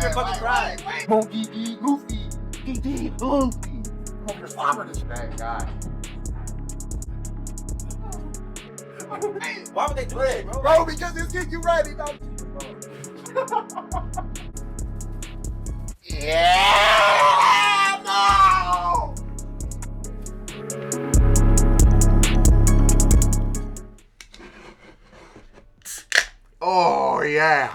even fucking cry. Monkey D. Goofy. D. Goofy. I'm just slobbering this bad guy. Why would they do that, bro? Bro, because it's getting you ready, don't Yeah! No! Oh, yeah.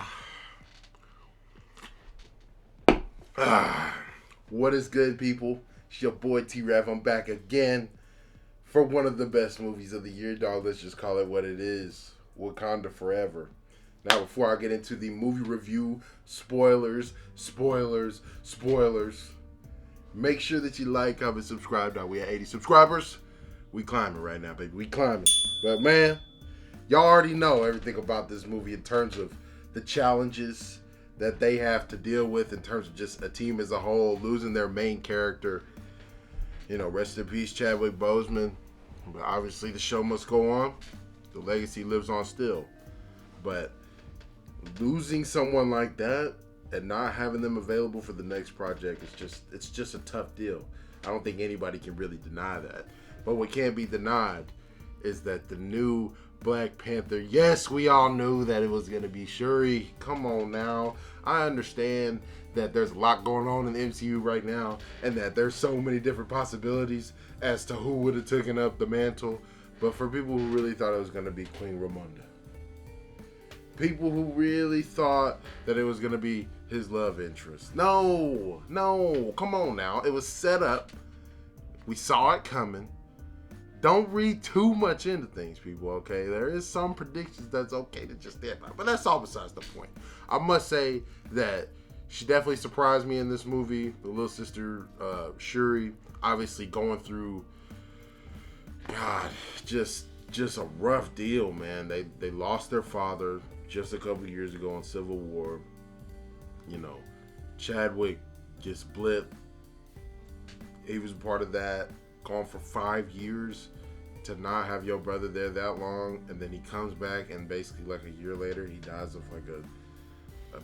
What is good, people? It's your boy T-Rav. I'm back again for one of the best movies of the year, dog. Let's just call it what it is. Wakanda Forever. Now, before I get into the movie review, spoilers, make sure that you like, comment, subscribe. Dog. We at 80 subscribers. We climbing right now, baby. We climbing. But, man, y'all already know everything about this movie in terms of the challenges that they have to deal with in terms of just a team as a whole, losing their main character. You know, rest in peace, Chadwick Boseman. But obviously, the show must go on. The legacy lives on still. But losing someone like that and not having them available for the next project is it's just a tough deal. I don't think anybody can really deny that. But what can't be denied is that the new Black Panther, yes, we all knew that it was going to be Shuri. Come on now. I understand that there's a lot going on in the MCU right now and that there's so many different possibilities as to who would have taken up the mantle. But for people who really thought it was going to be Queen Ramonda, people who really thought that it was going to be his love interest. No, come on now. It was set up. We saw it coming. Don't read too much into things, people, okay? There is some predictions that's okay to just stand by, but that's all besides the point. I must say that she definitely surprised me in this movie. The little sister, Shuri, obviously going through, God, just a rough deal, man. They lost their father just a couple years ago in Civil War. You know, Chadwick just blipped. He was a part of that. Gone for 5 years. To not have your brother there that long, and then he comes back and basically like a year later he dies of like a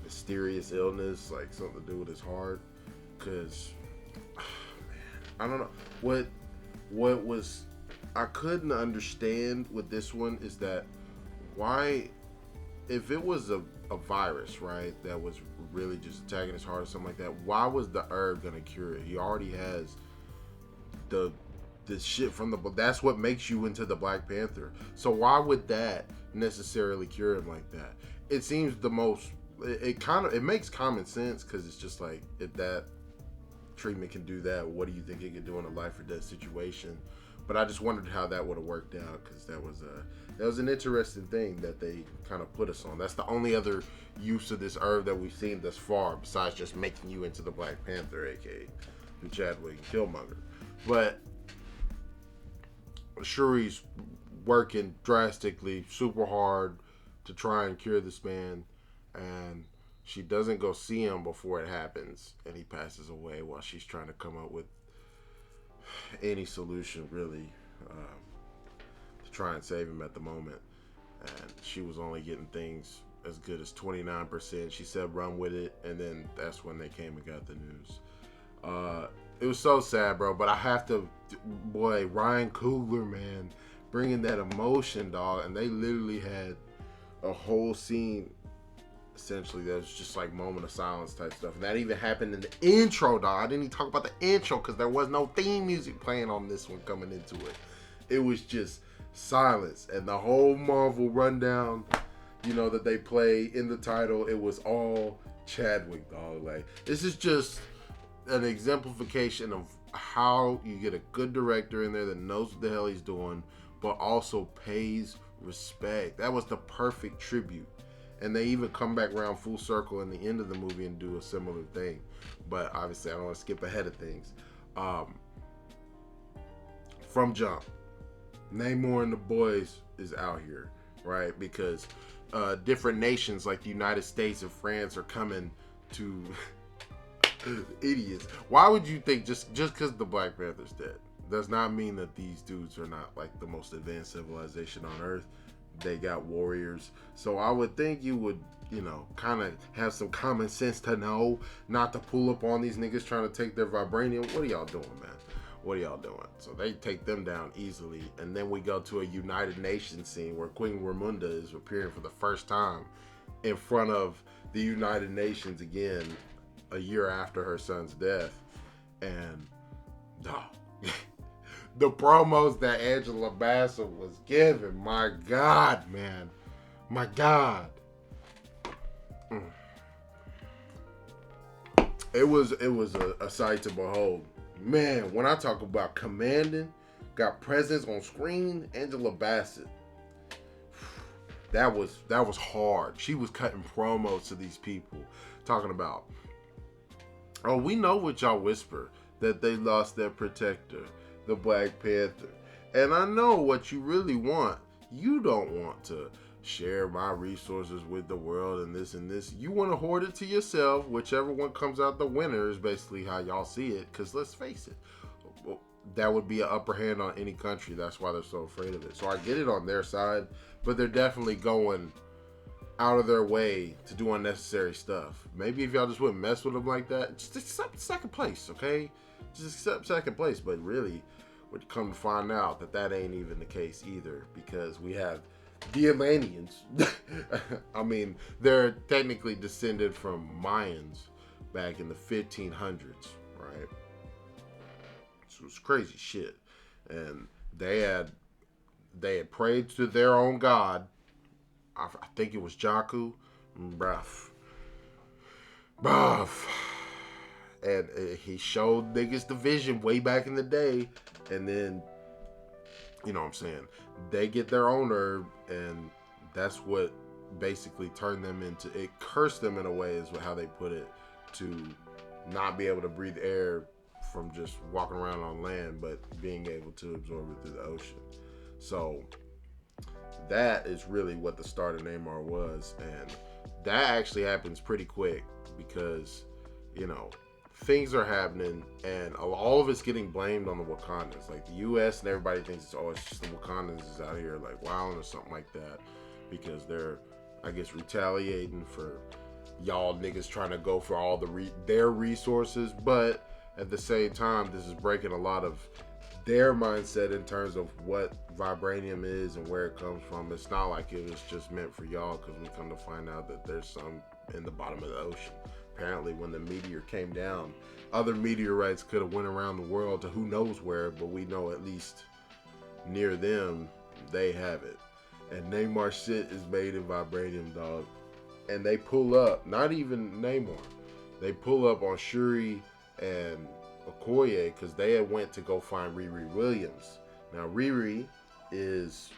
mysterious illness, like something to do with his heart. Cause man, I don't know what was I couldn't understand with this one is that why, if it was a virus, right, that was really just attacking his heart or something like that, why was the herb gonna cure it? He already has the shit from that's what makes you into the Black Panther. So why would that necessarily cure him like that? It seems the most, it makes common sense, because it's just like, if that treatment can do that, what do you think it could do in a life or death situation? But I just wondered how that would have worked out, because that was an interesting thing that they kind of put us on. That's the only other use of this herb that we've seen thus far, besides just making you into the Black Panther, aka the Chadwick Killmonger. But Shuri's working drastically, super hard to try and cure this man, and she doesn't go see him before it happens, and he passes away while she's trying to come up with any solution, really, to try and save him at the moment. And she was only getting things as good as 29%. She said run with it, and then that's when they came and got the news. It was so sad, bro, but I have to, boy, Ryan Coogler, man, bringing that emotion, dog, and they literally had a whole scene, essentially, that was just like moment of silence type stuff, and that even happened in the intro, dog. I didn't even talk about the intro, because there was no theme music playing on this one coming into it. It was just silence, and the whole Marvel rundown, you know, that they play in the title, it was all Chadwick, dog. Like, this is just an exemplification of how you get a good director in there that knows what the hell he's doing, but also pays respect. That was the perfect tribute. And they even come back around full circle in the end of the movie and do a similar thing. But obviously I don't want to skip ahead of things. From jump, Namor and the boys is out here, right? Because different nations like the United States and France are coming to idiots. Why would you think just because the Black Panther's dead does not mean that these dudes are not like the most advanced civilization on Earth? they got warriors. So I would think you would, you know, kind of have some common sense to know not to pull up on these niggas trying to take their vibranium. What are y'all doing, man? What are y'all doing? So they take them down easily. And then we go to a United Nations scene where Queen Ramonda is appearing for the first time in front of the United Nations again a year after her son's death. And the promos that Angela Bassett was giving, my God, man. My God. It was a sight to behold. Man, when I talk about commanding, got presence on screen, Angela Bassett. That was hard. She was cutting promos to these people, talking about, oh, we know what y'all whisper, that they lost their protector, the Black Panther. And I know what you really want. You don't want to share my resources with the world and this and this. You want to hoard it to yourself. Whichever one comes out the winner is basically how y'all see it. Because let's face it, that would be an upper hand on any country. That's why they're so afraid of it. So I get it on their side, but they're definitely going out of their way to do unnecessary stuff. Maybe if y'all just wouldn't mess with them like that, just accept second place, okay? Just accept second place. But really, would come to find out that ain't even the case either, because we have the Atlanteans. I mean, they're technically descended from Mayans back in the 1500s, right? So it's crazy shit. And they had prayed to their own god. I think it was Jakku. Bruh. And he showed niggas the vision way back in the day. And then, you know what I'm saying, they get their own herb, and that's what basically turned them into, it cursed them in a way, is how they put it, to not be able to breathe air from just walking around on land, but being able to absorb it through the ocean. So that is really what the start of Namor was, and that actually happens pretty quick because, you know, things are happening, and all of it's getting blamed on the Wakandans. Like the U.S. and everybody thinks it's just the Wakandans is out here like wilding or something like that, because they're, I guess, retaliating for y'all niggas trying to go for all their resources. But at the same time, this is breaking a lot of their mindset in terms of what vibranium is and where it comes from. It's not like it was just meant for y'all, because we come to find out that there's some in the bottom of the ocean. Apparently, when the meteor came down, other meteorites could have went around the world to who knows where, but we know at least near them, they have it. And Namor shit is made in vibranium, dog. And they pull up, not even Namor, they pull up on Shuri and Okoye, because they had went to go find Riri Williams. Now, Riri is...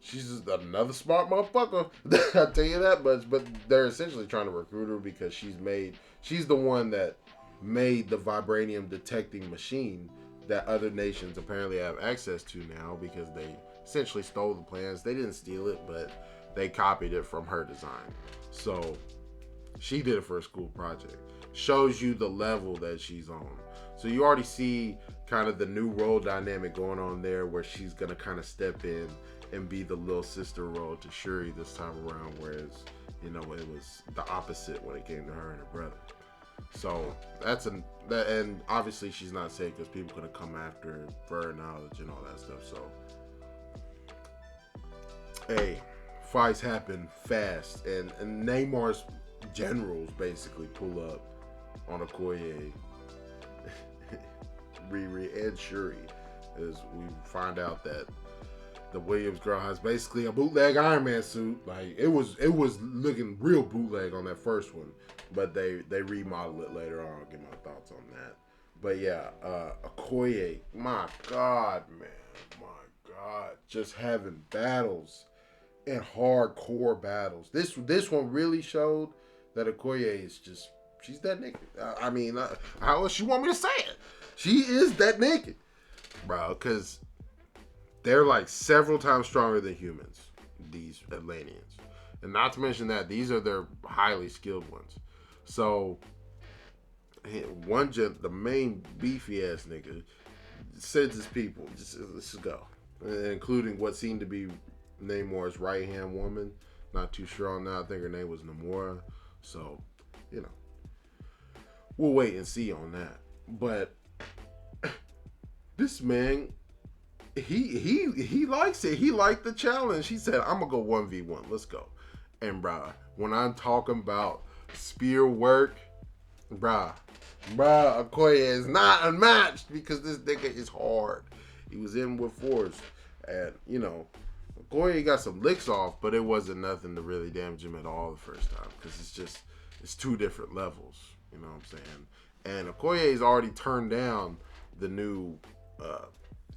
she's just another smart motherfucker. I'll tell you that much. But they're essentially trying to recruit her because she's the one that made the vibranium detecting machine that other nations apparently have access to now, because they essentially stole the plans. They didn't steal it, but they copied it from her design. So she did it for a school project. Shows you the level that she's on. So you already see kind of the new role dynamic going on there, where she's going to kind of step in and be the little sister role to Shuri this time around, whereas, you know, it was the opposite when it came to her and her brother. So and obviously she's not safe because people could have come after her for her knowledge and all that stuff. So, hey, fights happen fast, and Namor's generals basically pull up on Okoye, Riri, and Shuri, as we find out that the Williams girl has basically a bootleg Iron Man suit. Like it was looking real bootleg on that first one, but they remodeled it later on. I'll give my thoughts on that. But yeah, Okoye, my God, man, my God, just having battles and hardcore battles. This one really showed that Okoye is just, she's that nigga. I mean, how else you want me to say it? She is that nigga, bro, because they're like several times stronger than humans, these Atlanteans. And not to mention that these are their highly skilled ones. So, the main beefy ass nigga sends his people, let's just go. including what seemed to be Namor's right-hand woman. Not too sure on that. I think her name was Namora. So, you know, we'll wait and see on that. But this man, he likes it. He liked the challenge. He said, "I'm gonna go 1v1. Let's go." And bruh, when I'm talking about spear work, bruh, Okoye is not unmatched because this nigga is hard. He was in with force, and you know, Okoye got some licks off, but it wasn't nothing to really damage him at all the first time because it's two different levels. You know what I'm saying? And Okoye's already turned down the new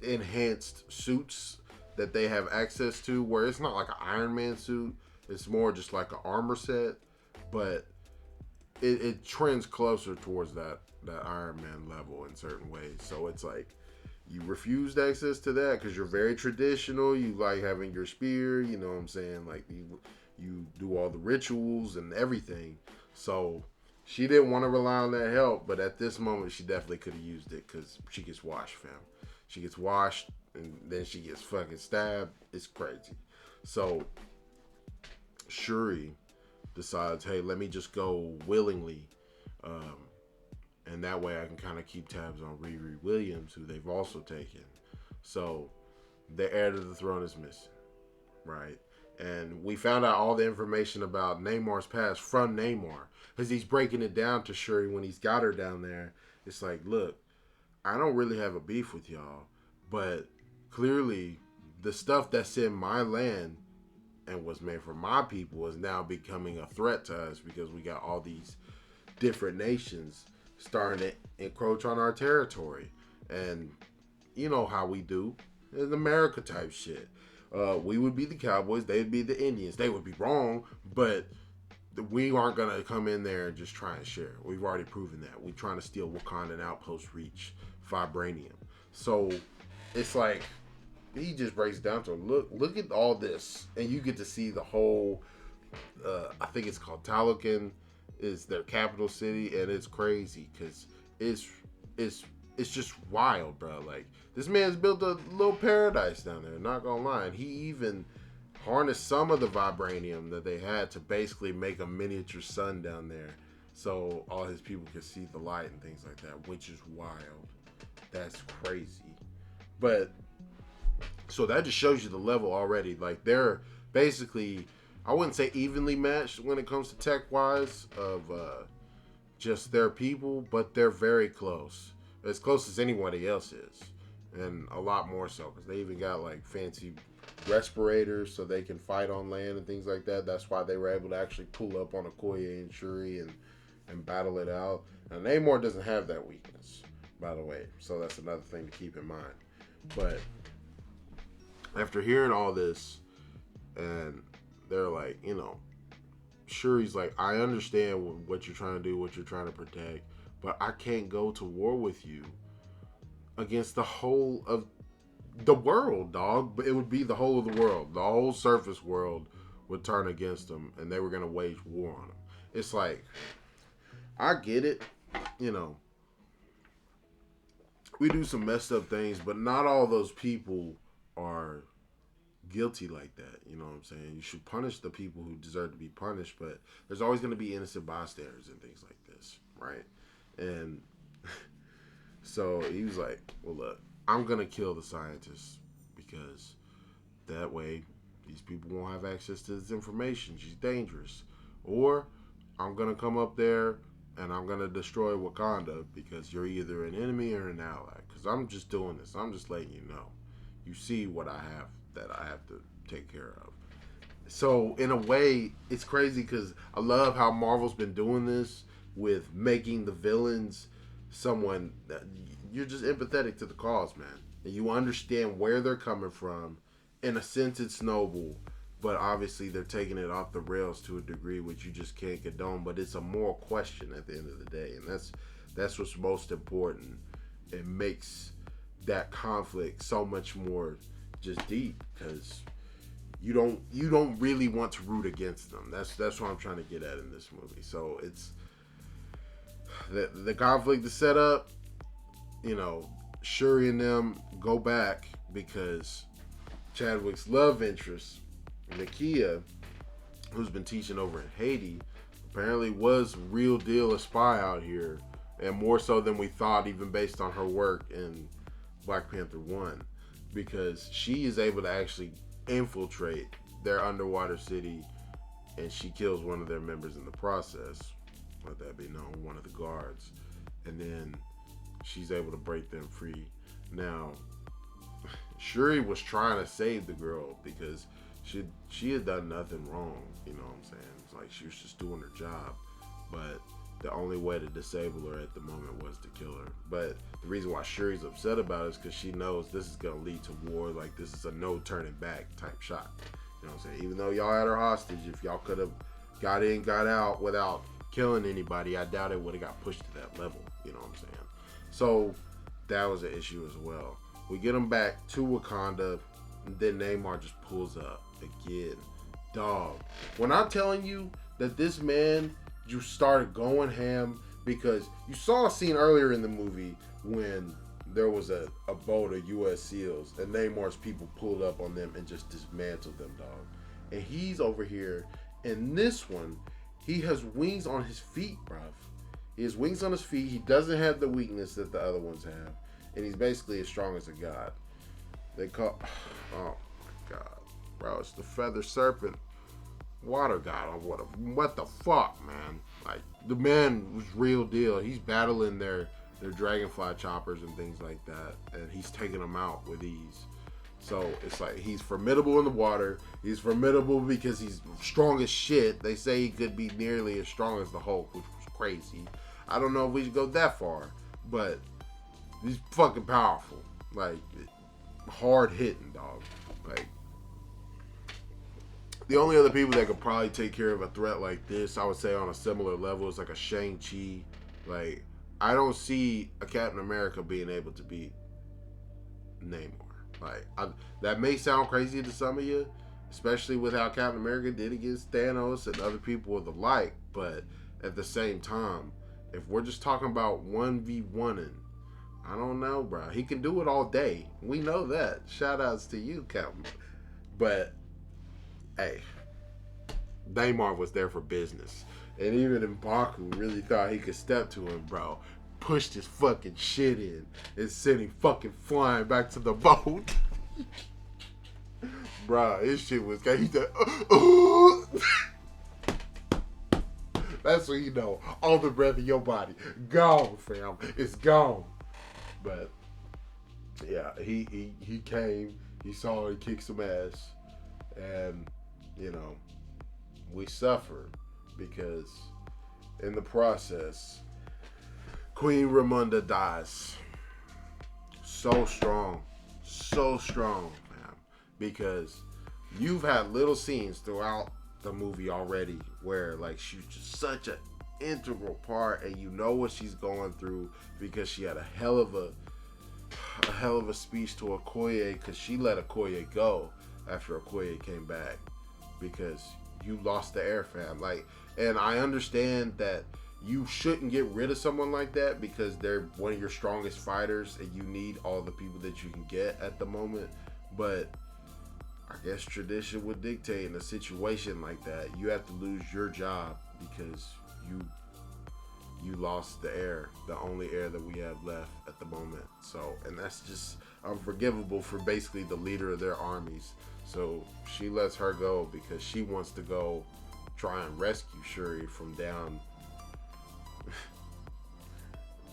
enhanced suits that they have access to, where it's not like an Iron Man suit. It's more just like an armor set, but it trends closer towards that Iron Man level in certain ways. So it's like you refused access to that because you're very traditional. You like having your spear, you know what I'm saying? Like you do all the rituals and everything. So she didn't want to rely on that help, but at this moment she definitely could have used it because she gets washed, fam. She gets washed and then she gets fucking stabbed. It's crazy. So Shuri decides, hey, let me just go willingly, and that way I can kind of keep tabs on Riri Williams, who they've also taken. So the heir to the throne is missing, right? And we found out all the information about Namor's past from Namor, because he's breaking it down to Shuri when he's got her down there. It's like, look, I don't really have a beef with y'all, but clearly the stuff that's in my land and was made for my people is now becoming a threat to us because we got all these different nations starting to encroach on our territory. And you know how we do. It's America type shit. We would be the Cowboys, they'd be the Indians. They would be wrong, but we aren't going to come in there and just try and share. We've already proven that. We're trying to steal Wakandan Outpost Reach Vibranium. So it's like, he just breaks down to look at all this, and you get to see the whole. I think it's called Talokan, is their capital city, and it's crazy because it's just wild, bro. Like, this man's built a little paradise down there. Not gonna lie, and he even harnessed some of the vibranium that they had to basically make a miniature sun down there, so all his people could see the light and things like that, which is wild. That's crazy, but. So that just shows you the level already. Like, they're basically, I wouldn't say evenly matched when it comes to tech-wise of just their people, but they're very close. As close as anybody else is. And a lot more so, because they even got, like, fancy respirators so they can fight on land and things like that. That's why they were able to actually pull up on Okoye and Shuri and battle it out. And Namor doesn't have that weakness, by the way. So that's another thing to keep in mind. But after hearing all this, and they're like, you know, Shuri's like, I understand what you're trying to do, what you're trying to protect, but I can't go to war with you against the whole of the world, dog. But it would be the whole of the world. The whole surface world would turn against them, and they were going to wage war on them. It's like, I get it, you know. We do some messed up things, but not all those people are guilty like that. You know what I'm saying? You should punish the people who deserve to be punished, but there's always going to be innocent bystanders and things like this, right? And so he was like, well, look, I'm going to kill the scientists because that way these people won't have access to this information. She's dangerous. Or I'm going to come up there and I'm going to destroy Wakanda because you're either an enemy or an ally. Because I'm just doing this. I'm just letting you know. You see what I have that I have to take care of. So in a way, it's crazy because I love how Marvel's been doing this with making the villains someone that you're just empathetic to the cause, man. And you understand where they're coming from. In a sense, it's noble, but obviously they're taking it off the rails to a degree which you just can't condone. But it's a moral question at the end of the day, and that's what's most important. It makes that conflict so much more just deep because you don't really want to root against them. That's what I'm trying to get at in this movie. So it's the conflict is set up. You know, Shuri and them go back because Chadwick's love interest, Nakia, who's been teaching over in Haiti, apparently was real deal a spy out here, and more so than we thought, even based on her work in Black Panther 1, because she is able to actually infiltrate their underwater city, and she kills one of their members in the process. Let that be known, one of the guards. And then she's able to break them free. Now, Shuri was trying to save the girl because she had done nothing wrong, you know what I'm saying? It's like she was just doing her job, but the only way to disable her at the moment was to kill her. But the reason why Shuri's upset about it is because she knows this is going to lead to war. Like, this is a no turning back type shot. You know what I'm saying? Even though y'all had her hostage, if y'all could have got in, got out without killing anybody, I doubt it would have got pushed to that level. You know what I'm saying? So that was an issue as well. We get them back to Wakanda, and then Namor just pulls up again. Dog, when I'm telling you that this man just started going ham, because you saw a scene earlier in the movie when there was a boat of U.S. SEALs and Namor's people pulled up on them and just dismantled them, dog. And he's over here in this one, he has wings on his feet, bruv. He has wings on his feet. He doesn't have the weakness that the other ones have. And he's basically as strong as a god. They call, oh my god, bro, it's the feather serpent water god. What the fuck, man? Like, the man was real deal. He's battling their dragonfly choppers and things like that, and he's taking them out with ease. So it's like he's formidable in the water. He's formidable because he's strong as shit. They say he could be nearly as strong as the Hulk, which was crazy. I don't know if we should go that far, but he's fucking powerful. Like, hard hitting, dog. Like, the only other people that could probably take care of a threat like this, I would say on a similar level, is like a Shang-Chi. Like, I don't see a Captain America being able to beat Namor. Like, that may sound crazy to some of you, especially with how Captain America did against Thanos and other people of the like, but at the same time, if we're just talking about 1v1ing, I don't know, bro. He can do it all day. We know that. Shout outs to you, Captain. But hey, Namor was there for business. And even M'Baku really thought he could step to him, bro. Pushed his fucking shit in and sent him fucking flying back to the boat. Bro, his shit was he said, that's when you know all the breath in your body gone, fam. It's gone. But yeah, he came, he saw he kicked some ass, and you know, we suffer because in the process, Queen Ramonda dies. So strong, man. Because you've had little scenes throughout the movie already where like she's just such an integral part, and you know what she's going through because she had a hell of a speech to Okoye, because she let Okoye go after Okoye came back because you lost the air, fam. Like, and I understand that you shouldn't get rid of someone like that because they're one of your strongest fighters and you need all the people that you can get at the moment. But I guess tradition would dictate in a situation like that, you have to lose your job because you lost the air, the only air that we have left at the moment. So, and that's just unforgivable for basically the leader of their armies. So she lets her go because she wants to go try and rescue Shuri from down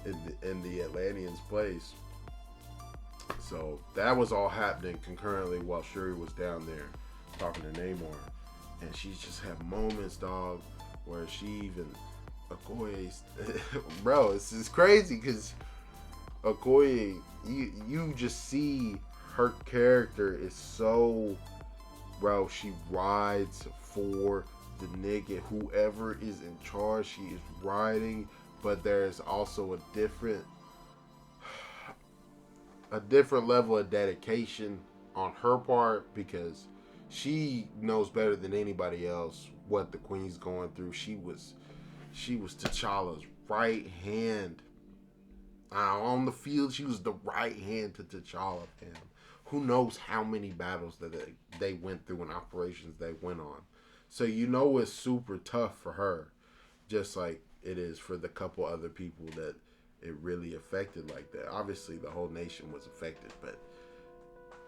in the Atlanteans' place. So that was all happening concurrently while Shuri was down there talking to Namor, and she's just had moments, dog, where she even Okoye, bro, this is crazy because Okoye, you just see her character is so, bro, she rides for the nigga, whoever is in charge, she is riding. But there's also a different level of dedication on her part because she knows better than anybody else what the Queen's going through. She was T'Challa's right hand. On the field, she was the right hand to T'Challa, fam. who knows how many battles that they went through and operations they went on. So you know it's super tough for her, just like it is for the couple other people that it really affected like that. Obviously, the whole nation was affected, but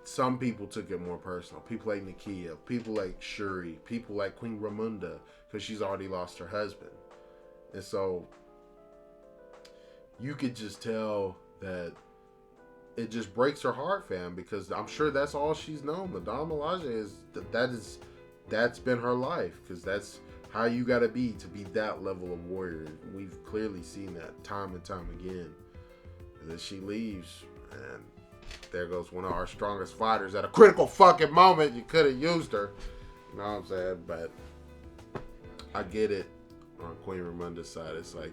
some people took it more personal. People like Nakia, people like Shuri, people like Queen Ramunda, because she's already lost her husband. And so you could just tell that it just breaks her heart, fam, because I'm sure that's all she's known. Madame Elijah that's been her life, because that's how you got to be that level of warrior. We've clearly seen that time and time again. And then she leaves, and there goes one of our strongest fighters at a critical fucking moment. You could have used her. You know what I'm saying? But I get it on Queen Ramunda's side. It's like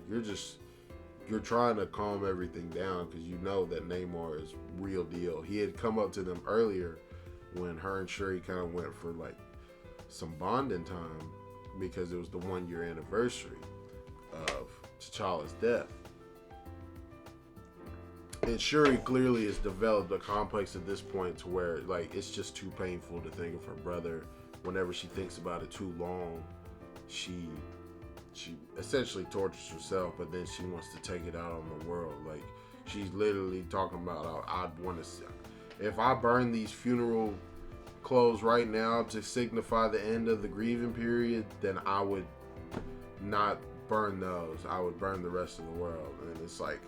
you're trying to calm everything down because you know that Namor is real deal. He had come up to them earlier when her and Shuri kind of went for like some bonding time because it was the 1 year anniversary of T'Challa's death. And Shuri clearly has developed a complex at this point to where like it's just too painful to think of her brother. Whenever she thinks about it too long, she essentially tortures herself, but then she wants to take it out on the world. Like she's literally talking about, I'd want to, if I burn these funeral clothes right now to signify the end of the grieving period, then I would not burn those. I would burn the rest of the world. And it's like,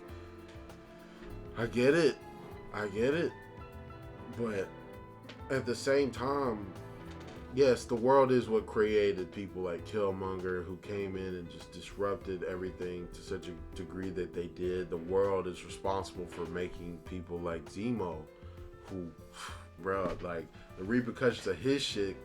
I get it, but at the same time, yes, the world is what created people like Killmonger, who came in and just disrupted everything to such a degree that they did. The world is responsible for making people like Zemo, who, bro, like the repercussions of his shit,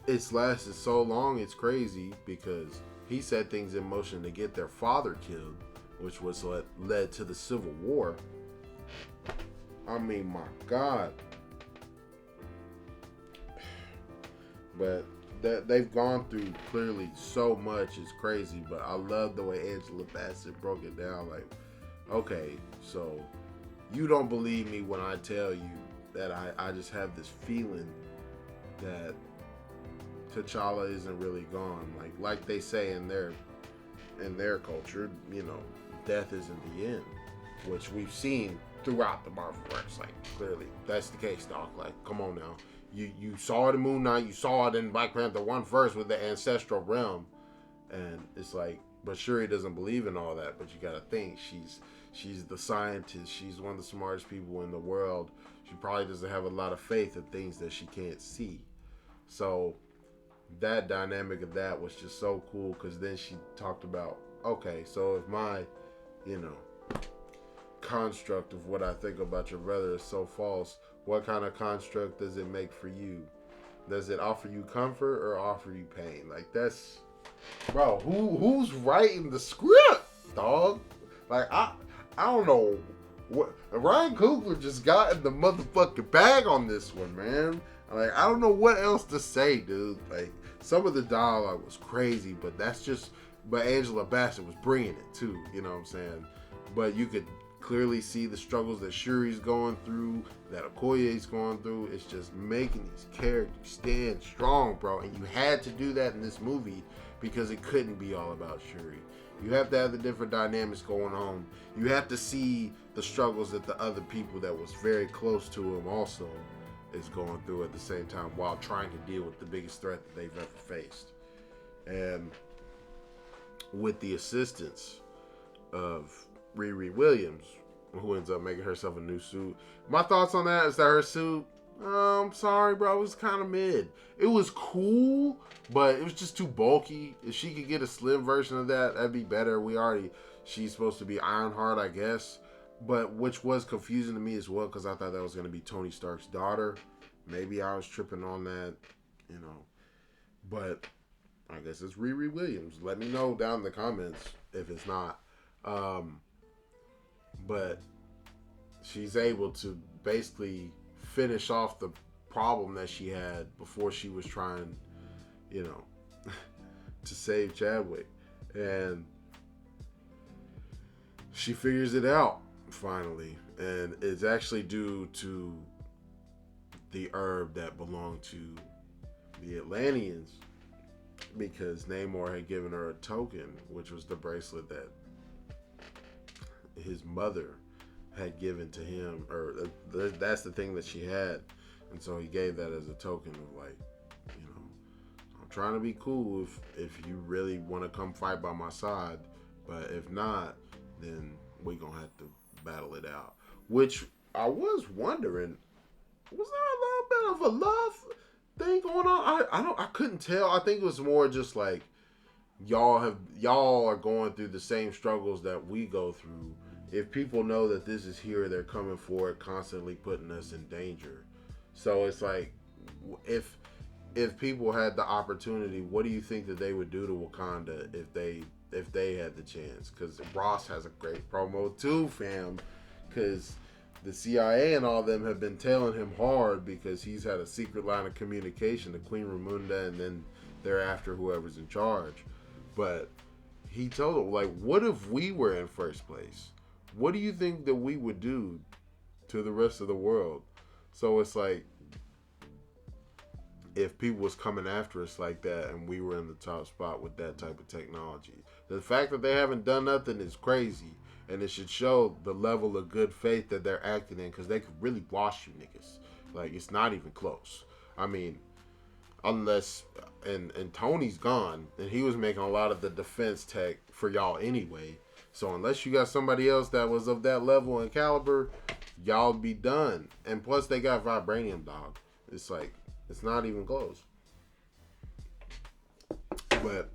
it's lasted so long, it's crazy, because he set things in motion to get their father killed, which was what led to the Civil War. I mean, my God. But they've gone through clearly so much, it's crazy. But I love the way Angela Bassett broke it down. Like, okay, so you don't believe me when I tell you that I just have this feeling that T'Challa isn't really gone. Like they say in their culture, you know, death isn't the end, which we've seen throughout the Marvelverse. Like, clearly that's the case, dog. Like, come on now. You saw it in Moon Knight, you saw it in Black Panther 1 first with the ancestral realm, and it's like, but Shuri doesn't believe in all that. But you gotta think, she's the scientist, she's one of the smartest people in the world. She probably doesn't have a lot of faith in things that she can't see. So that dynamic of that was just so cool, because then she talked about, okay, so if my, you know, construct of what I think about your brother is so false, what kind of construct does it make for you? Does it offer you comfort or offer you pain? Like, that's, bro, who's writing the script, dog? Like, I don't know what Ryan Coogler just got in the motherfucking bag on this one, man. Like, I don't know what else to say, dude. Like, some of the dialogue was crazy, but Angela Bassett was bringing it too, you know what I'm saying? But you could clearly see the struggles that Shuri's going through, that Okoye's going through. It's just making these characters stand strong, bro. And you had to do that in this movie because it couldn't be all about Shuri. You have to have the different dynamics going on. You have to see the struggles that the other people that was very close to him also is going through at the same time, while trying to deal with the biggest threat that they've ever faced. And with the assistance of Riri Williams, who ends up making herself a new suit. My thoughts on that is that her suit, I'm sorry, bro, it was kind of mid. It was cool, but it was just too bulky. If she could get a slim version of that, that'd be better. She's supposed to be Ironheart, I guess, but which was confusing to me as well, because I thought that was going to be Tony Stark's daughter. Maybe I was tripping on that, you know, but I guess it's Riri Williams. Let me know down in the comments if it's not. But she's able to basically finish off the problem that she had before she was trying, you know, to save Chadwick. And she figures it out. finally, and it's actually due to the herb that belonged to the Atlanteans, because Namor had given her a token, which was the bracelet that his mother had given to him, or that's the thing that she had, and so he gave that as a token of like, you know, I'm trying to be cool if you really want to come fight by my side, but if not, then we gonna have to battle it out. Which I was wondering, was there a little bit of a love thing going on? I couldn't tell. I think it was more just like y'all are going through the same struggles that we go through. If people know that this is here, they're coming for it, constantly putting us in danger. So it's like, if people had the opportunity, what do you think that they would do to Wakanda if they had the chance? Because Ross has a great promo too, fam. Because the CIA and all them have been tailing him hard because he's had a secret line of communication to Queen Ramonda and then thereafter whoever's in charge. But he told them, like, what if we were in first place? What do you think that we would do to the rest of the world? So it's like, if people was coming after us like that and we were in the top spot with that type of technology, the fact that they haven't done nothing is crazy, and it should show the level of good faith that they're acting in, because they could really wash you niggas. Like, it's not even close. I mean, unless and Tony's gone, and he was making a lot of the defense tech for y'all anyway. So unless you got somebody else that was of that level and caliber, y'all be done. And plus they got vibranium, dog. It's like, it's not even close. But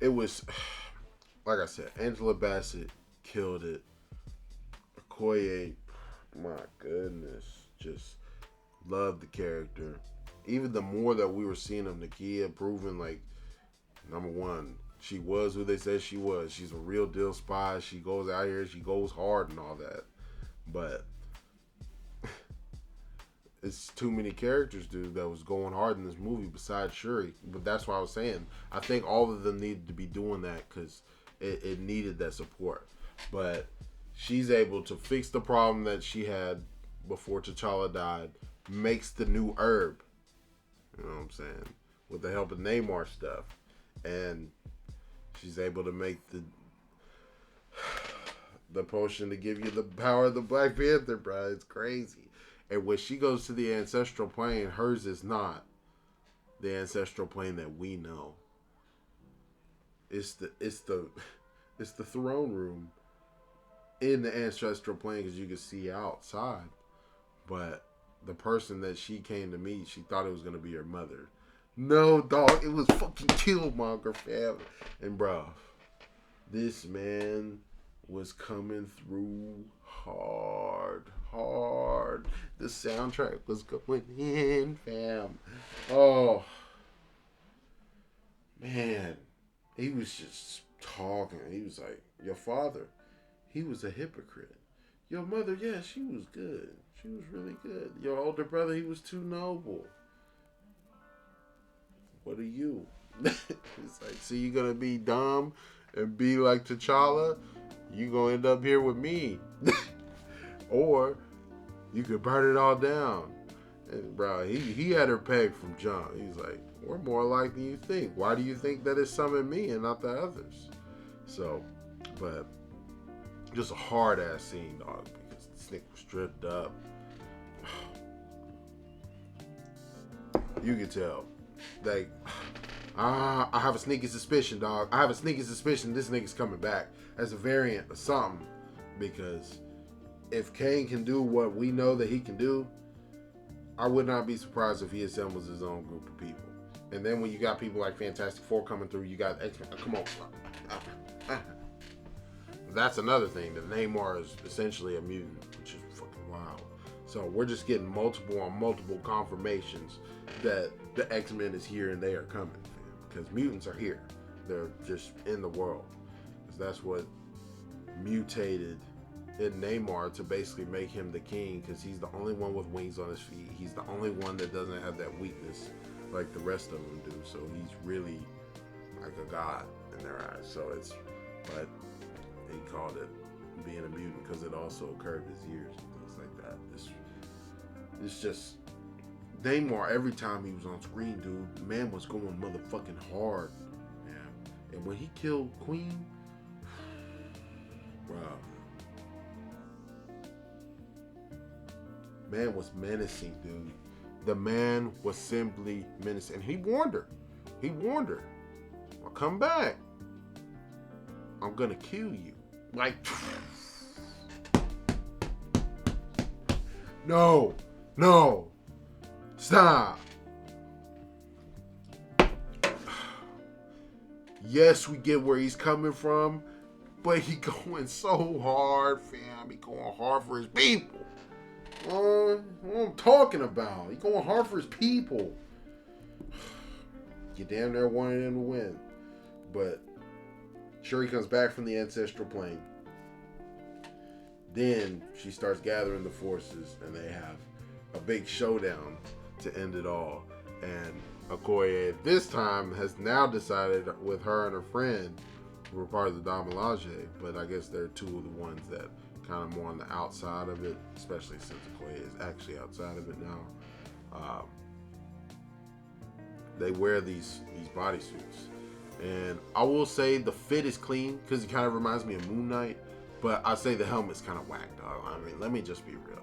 it was, like I said, Angela Bassett killed it. Okoye, my goodness, just loved the character. Even the more that we were seeing of Nakia proving, like, number one, she was who they said she was. She's a real deal spy. She goes out here, she goes hard and all that. But it's too many characters, dude, that was going hard in this movie besides Shuri. But that's why I was saying, I think all of them needed to be doing that because it needed that support. But she's able to fix the problem that she had before T'Challa died, makes the new herb, you know what I'm saying, with the help of Namor stuff. And she's able to make the potion to give you the power of the Black Panther, bro. It's crazy. And when she goes to the ancestral plane, hers is not the ancestral plane that we know. It's the throne room in the ancestral plane, because you can see outside. But the person that she came to meet, she thought it was gonna be her mother. No, dog, it was fucking Killmonger, fam. And bro, this man was coming through hard. The soundtrack was going in, fam. Oh, man. He was just talking. He was like, your father, he was a hypocrite. Your mother, yeah, she was good. She was really good. Your older brother, he was too noble. What are you? It's like, so you gonna be dumb and be like T'Challa? You gonna end up here with me. Or you could burn it all down. And bro, he had her pegged from jump. He's like, we're more alike than you think. Why do you think that it's some in me and not the others? So, but just a hard ass scene, dog, because this nigga was stripped up. You could tell. Like, I have a sneaky suspicion, dog. I have a sneaky suspicion this nigga's coming back as a variant of something. Because if Kane can do what we know that he can do, I would not be surprised if he assembles his own group of people. And then when you got people like Fantastic Four coming through, you got X-Men. Come on. That's another thing. That Namor is essentially a mutant, which is fucking wild. So we're just getting multiple confirmations that the X-Men is here and they are coming. Because mutants are here. They're just in the world. Because that's what mutated in Namor to basically make him the king, because he's the only one with wings on his feet. He's the only one that doesn't have that weakness like the rest of them do. So he's really like a god in their eyes. So it's, but he called it being a mutant because it also curved his ears and things like that. It's just Namor. Every time he was on screen, dude, man was going motherfucking hard. Yeah. And when he killed Queen, wow, man was menacing, dude. The man was simply menacing, and he warned her. I'll come back. I'm gonna kill you. Like, no, stop. Yes, we get where he's coming from, but he going so hard, fam. He going hard for his people. What I'm talking about. He going hard for his people. You damn near wanted him to win, but Shuri comes back from the ancestral plane. Then she starts gathering the forces, and they have a big showdown to end it all. And Okoye this time has now decided with her and her friend, who were part of the Damalage, but I guess they're two of the ones that kind of more on the outside of it, especially since Okoye is actually outside of it now. They wear these bodysuits. And I will say the fit is clean because it kind of reminds me of Moon Knight, but I say the helmet's kind of whack, dog. I mean, let me just be real.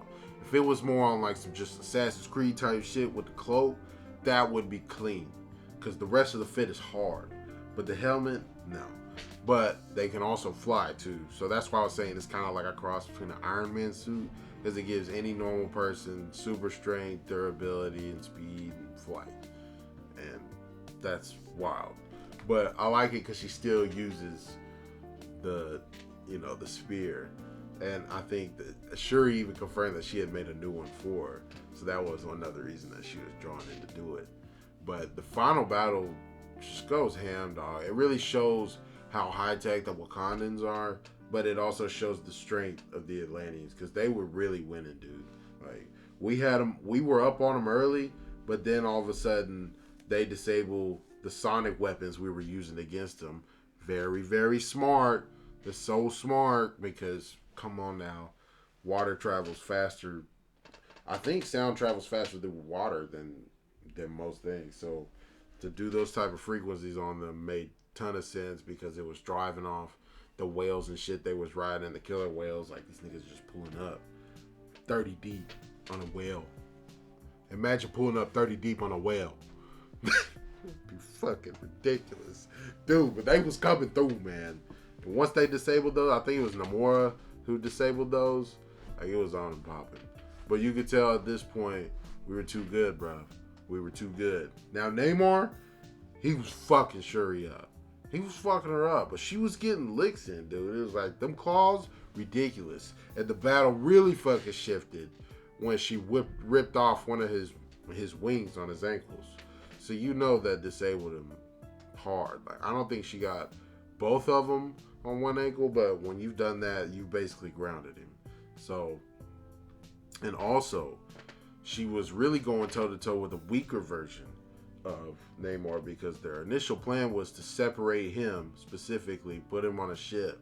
If it was more on like some just Assassin's Creed type shit with the cloak, that would be clean because the rest of the fit is hard. But the helmet, no. But they can also fly too. So that's why I was saying it's kind of like a cross between an Iron Man suit because it gives any normal person super strength, durability, and speed and flight. And that's wild. But I like it because she still uses the spear. And I think that Shuri even confirmed that she had made a new one for her. So that was another reason that she was drawn in to do it. But the final battle just goes ham, dog. It really shows how high-tech the Wakandans are, but it also shows the strength of the Atlanteans because they were really winning, dude. Like, we were up on them early, but then all of a sudden they disable the sonic weapons we were using against them. Very, very smart. They're so smart because, come on now, water travels faster. I think sound travels faster through water than most things. So to do those type of frequencies on them made ton of sense because it was driving off the whales and shit they was riding, the killer whales. Like, these niggas just pulling up 30 deep on a whale. Imagine pulling up 30 deep on a whale. It'd be fucking ridiculous, dude. But they was coming through, man. And once they disabled those, I think it was Namora who disabled those. Like, it was on and popping. But you could tell at this point we were too good, bro. We were too good. Now Namor, he was fucking Shuri up. He was fucking her up, but she was getting licks in, dude. It was like them claws, ridiculous. And the battle really fucking shifted when she ripped off one of his wings on his ankles. So you know that disabled him hard. Like, I don't think she got both of them on one ankle, but when you've done that, you basically grounded him. So, and also, she was really going toe-to-toe with a weaker version of Namor because their initial plan was to separate him, specifically put him on a ship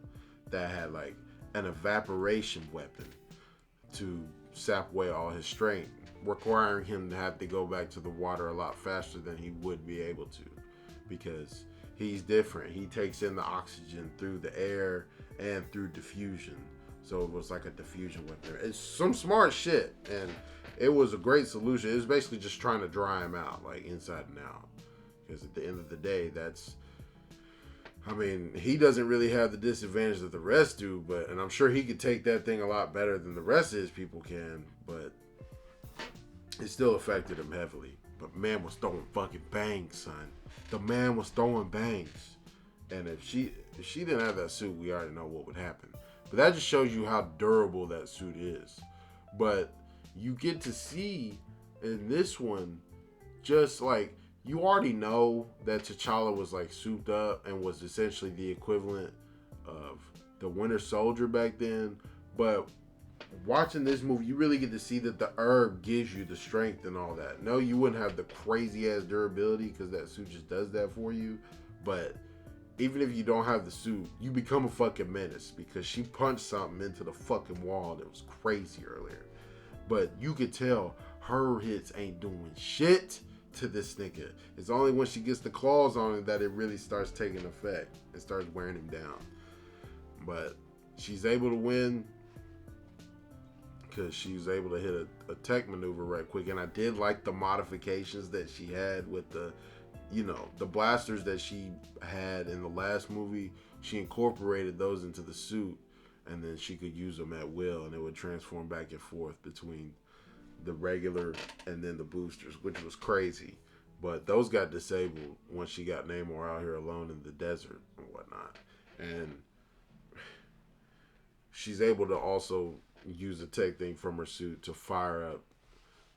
that had like an evaporation weapon to sap away all his strength, requiring him to have to go back to the water a lot faster than he would be able to because he's different. He takes in the oxygen through the air and through diffusion. So it was like a diffusion weapon. It's some smart shit, and it was a great solution. It was basically just trying to dry him out, like inside and out. Because at the end of the day, he doesn't really have the disadvantage that the rest do, and I'm sure he could take that thing a lot better than the rest of his people can, but it still affected him heavily. But man was throwing fucking bangs, son. The man was throwing bangs. And if she didn't have that suit, we already know what would happen. But that just shows you how durable that suit is. But you get to see in this one, just like, you already know that T'Challa was like souped up and was essentially the equivalent of the Winter Soldier back then. But watching this movie, you really get to see that the herb gives you the strength and all that. No, you wouldn't have the crazy ass durability because that suit just does that for you. But even if you don't have the suit, you become a fucking menace because she punched something into the fucking wall that was crazy earlier. But you could tell her hits ain't doing shit to this nigga. It's only when she gets the claws on it that it really starts taking effect. It starts wearing him down. But she's able to win because she was able to hit a tech maneuver right quick. And I did like the modifications that she had with the, you know, the blasters that she had in the last movie. She incorporated those into the suit, and then she could use them at will, and it would transform back and forth between the regular and then the boosters, which was crazy. But those got disabled once she got Namor out here alone in the desert and whatnot. And she's able to also use a tech thing from her suit to fire up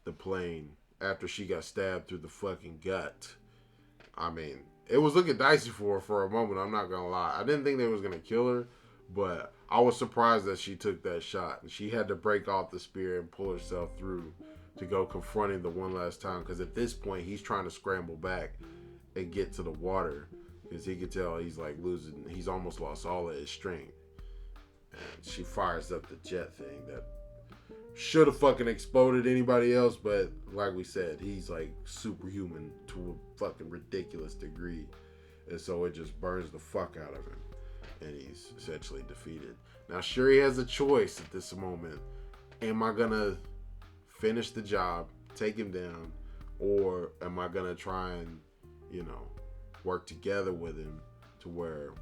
the plane after she got stabbed through the fucking gut. I mean, it was looking dicey for her for a moment, I'm not gonna lie. I didn't think they was gonna kill her, but I was surprised that she took that shot. And she had to break off the spear and pull herself through to go confronting the one last time. Because at this point, he's trying to scramble back and get to the water. Because he could tell he's like losing, he's almost lost all of his strength. And she fires up the jet thing that should have fucking exploded anybody else. But like we said, he's like superhuman to a fucking ridiculous degree. And so it just burns the fuck out of him. And he's essentially defeated. Now, Shuri has a choice at this moment. Am I going to finish the job, take him down, or am I going to try and, you know, work together with him to where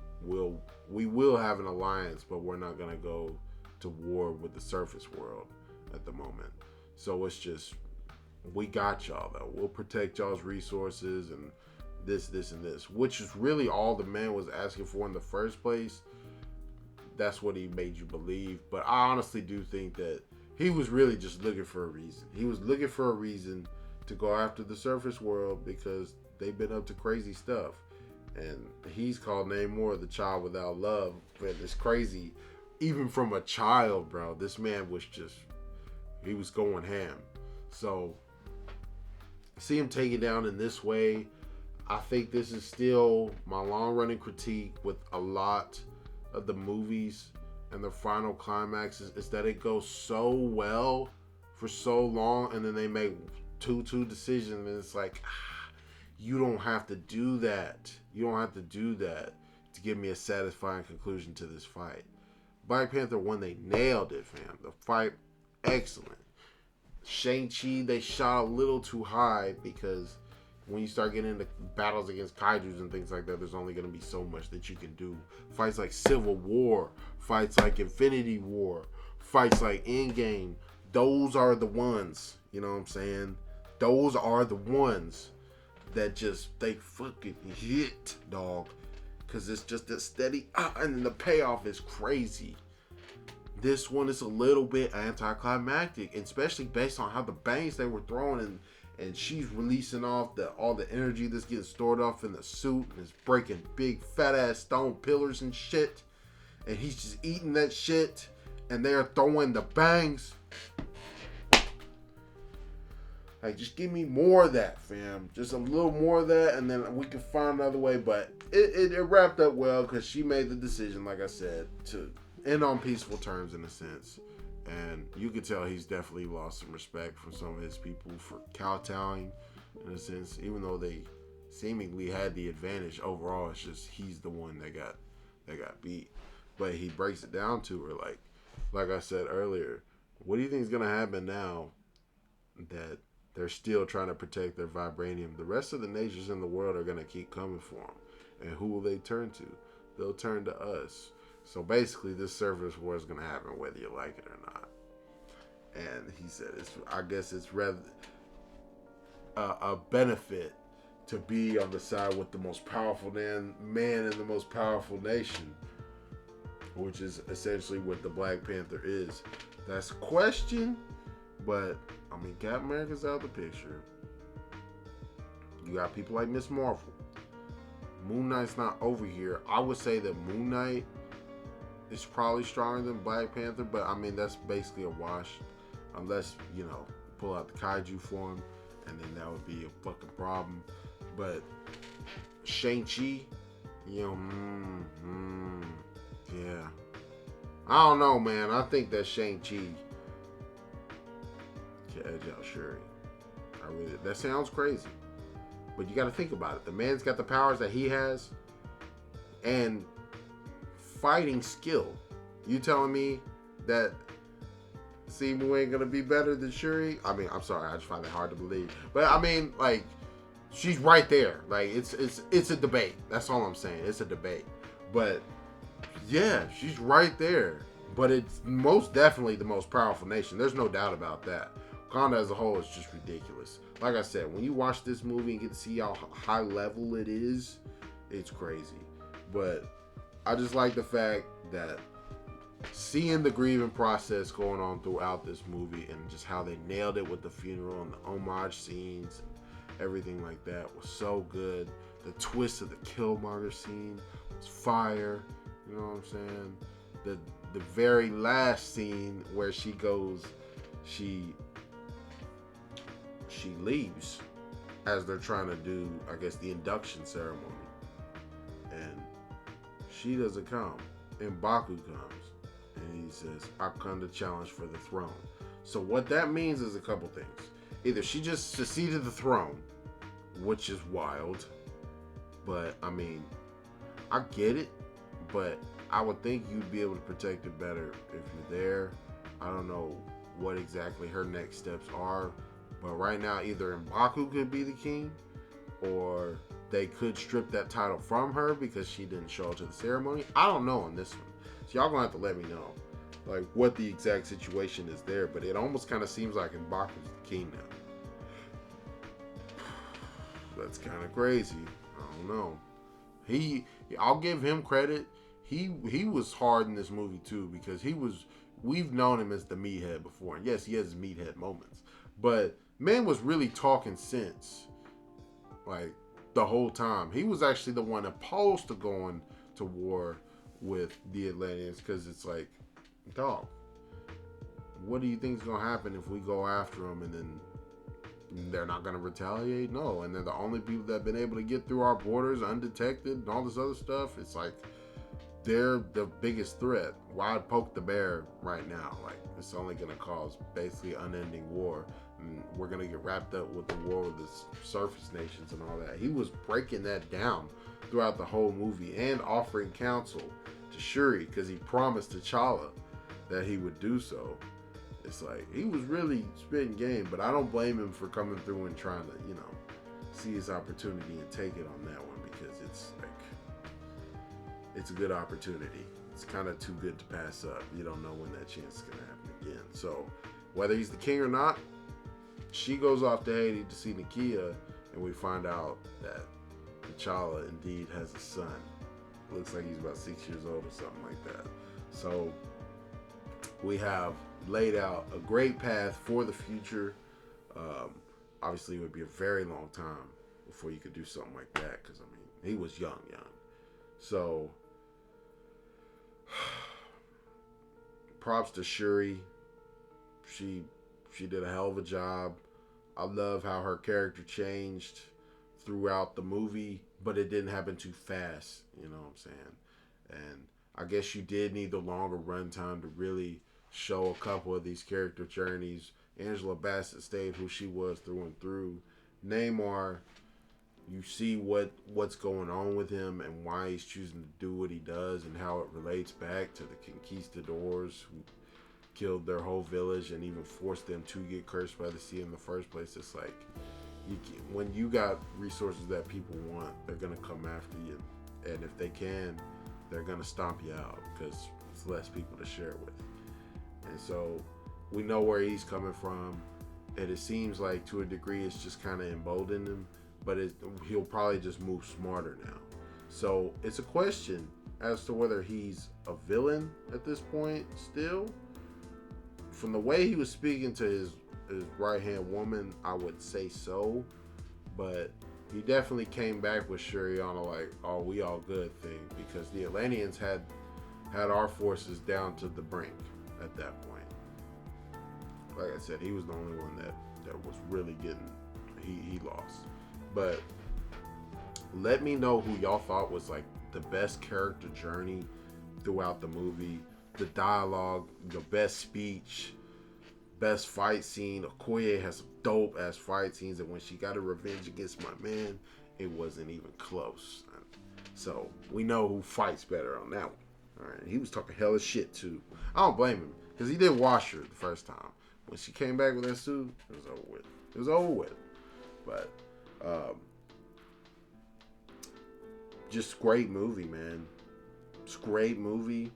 we will have an alliance, but we're not going to go to war with the surface world at the moment. So it's just, we got y'all, though. We'll protect y'all's resources and this, and this, which is really all the man was asking for in the first place. That's what he made you believe. But I honestly do think that he was really just looking for a reason. He was looking for a reason to go after the surface world because they've been up to crazy stuff. And he's called Namor the child without love. But it's crazy. Even from a child, bro, this man was just, he was going ham. So, see him take it down in this way. I think this is still my long-running critique with a lot of the movies and the final climaxes is that it goes so well for so long, and then they make two decisions, and it's like, you don't have to do that. You don't have to do that to give me a satisfying conclusion to this fight. Black Panther 1, they nailed it, fam. The fight, excellent. Shang-Chi, they shot a little too high because when you start getting into battles against kaijus and things like that, there's only going to be so much that you can do. Fights like Civil War, fights like Infinity War, fights like Endgame, those are the ones, you know what I'm saying? Those are the ones that just, they fucking hit, dog. Because it's just a steady, and then the payoff is crazy. This one is a little bit anticlimactic, especially based on how the bangs they were throwing, and she's releasing off all the energy that's getting stored off in the suit, and it's breaking big fat ass stone pillars and shit, and he's just eating that shit, and they're throwing the bangs. Like, just give me more of that, fam. Just a little more of that, and then we can find another way. But it wrapped up well because she made the decision, like I said, to end on peaceful terms in a sense. And you could tell he's definitely lost some respect from some of his people for kowtowing, in a sense. Even though they seemingly had the advantage overall, it's just he's the one that got beat. But he breaks it down to her, like I said earlier, what do you think is gonna happen now that they're still trying to protect their vibranium? The rest of the nations in the world are gonna keep coming for them, and who will they turn to? They'll turn to us. So basically, this surface war is going to happen whether you like it or not. And he said, I guess it's rather a benefit to be on the side with the most powerful man in the most powerful nation, which is essentially what the Black Panther is. That's a question, but I mean, Captain America's out of the picture. You got people like Miss Marvel. Moon Knight's not over here. I would say that Moon Knight is probably stronger than Black Panther, but I mean, that's basically a wash. Unless, you know, pull out the kaiju form, and then that would be a fucking problem. But Shang-Chi, You know, yeah. I don't know, man. I think that Shang-Chi can edge out Shuri. That sounds crazy. But you got to think about it. The man's got the powers that he has and fighting skill. You telling me that Simu ain't gonna be better than Shuri? I mean, I'm sorry, I just find it hard to believe. But I mean, like, she's right there. Like, it's a debate. That's all I'm saying. It's a debate. But yeah, she's right there. But it's most definitely the most powerful nation. There's no doubt about that. Wakanda as a whole is just ridiculous. Like I said, when you watch this movie and get to see how high level it is, it's crazy. But I just like the fact that seeing the grieving process going on throughout this movie and just how they nailed it with the funeral and the homage scenes and everything like that was so good. The twist of the Killmonger scene was fire. You know what I'm saying? The very last scene where she goes, she leaves as they're trying to do, I guess, the induction ceremony. And she doesn't come. And Baku comes. And he says, Wakanda challenge for the throne. So what that means is a couple things. Either she just seceded the throne, which is wild. But, I mean, I get it. But I would think you'd be able to protect it better if you're there. I don't know what exactly her next steps are. But right now, either M'Baku could be the king, or they could strip that title from her because she didn't show up to the ceremony. I don't know on this one. So y'all gonna have to let me know, like, what the exact situation is there. But it almost kind of seems like M'Baku's the king now. That's kind of crazy. I don't know. I'll give him credit. He was hard in this movie too, because we've known him as the meathead before. And yes, he has his meathead moments, but man was really talking sense, like, the whole time. He was actually the one opposed to going to war with the Atlanteans, because it's like, dog, what do you think is going to happen if we go after them and then they're not going to retaliate? No. And they're the only people that have been able to get through our borders undetected and all this other stuff. It's like, they're the biggest threat. Why poke the bear right now? Like, it's only going to cause basically unending war. And we're going to get wrapped up with the war with the surface nations and all that. He was breaking that down throughout the whole movie and offering counsel to Shuri because he promised T'Challa that he would do so. It's like, he was really spitting game, but I don't blame him for coming through and trying to, see his opportunity and take it on that one, because it's like, it's a good opportunity. It's kind of too good to pass up. You don't know when that chance is going to happen again. So whether he's the king or not, she goes off to Haiti to see Nakia, and we find out that T'Challa indeed has a son. Looks like he's about 6 years old or something like that. So we have laid out a great path for the future. Obviously, it would be a very long time before you could do something like that, because, I mean, he was young. So props to Shuri. She did a hell of a job. I love how her character changed throughout the movie, but it didn't happen too fast, you know what I'm saying? And I guess you did need the longer runtime to really show a couple of these character journeys. Angela Bassett stayed who she was through and through. Namor, you see what's going on with him and why he's choosing to do what he does and how it relates back to the conquistadors who killed their whole village and even forced them to get cursed by the sea in the first place. It's like, when you got resources that people want, they're going to come after you. And if they can, they're going to stomp you out because it's less people to share it with. And so we know where he's coming from. And it seems like, to a degree, it's just kind of emboldened him. But he'll probably just move smarter now. So it's a question as to whether he's a villain at this point still. From the way he was speaking to his right-hand woman, I would say so. But he definitely came back with Shuri on a like, oh, we all good thing. Because the Atlanteans had our forces down to the brink at that point. Like I said, he was the only one that was really getting, he lost. But let me know who y'all thought was like the best character journey throughout the movie. The dialogue, the best speech, best fight scene. Okoye has some dope ass fight scenes, and when she got her revenge against my man, it wasn't even close. So we know who fights better on that one. All right, he was talking hella shit too. I don't blame him because he did wash her the first time. When she came back with that suit, it was over with. It was over with. But just great movie, man. It's a great movie.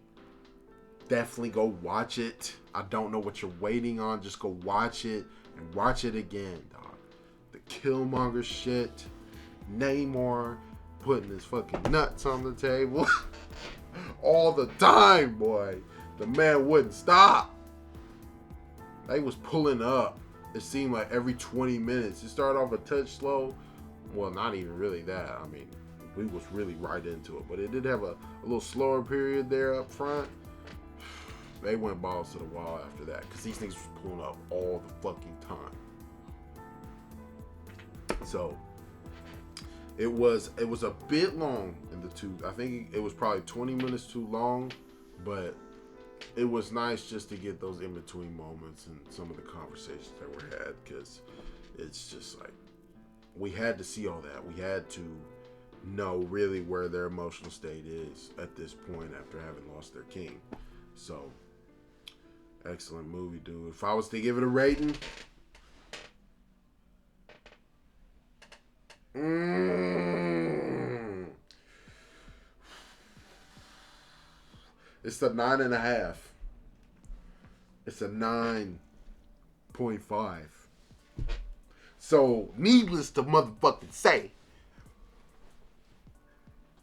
Definitely go watch it. I don't know what you're waiting on. Just go watch it and watch it again, dog. The Killmonger shit. Namor putting his fucking nuts on the table. All the time, boy. The man wouldn't stop. They was pulling up. It seemed like every 20 minutes. It started off a touch slow. Well, not even really that. I mean, we was really right into it. But it did have a little slower period there up front. They went balls to the wall after that. Because these things was pulling up all the fucking time. So, it was a bit long in the two. I think it was probably 20 minutes too long. But it was nice just to get those in-between moments and some of the conversations that were had, because it's just like, we had to see all that. We had to know really where their emotional state is at this point after having lost their king. So, excellent movie, dude. If I was to give it a rating, it's a 9.5. It's a 9.5. So, needless to motherfucking say,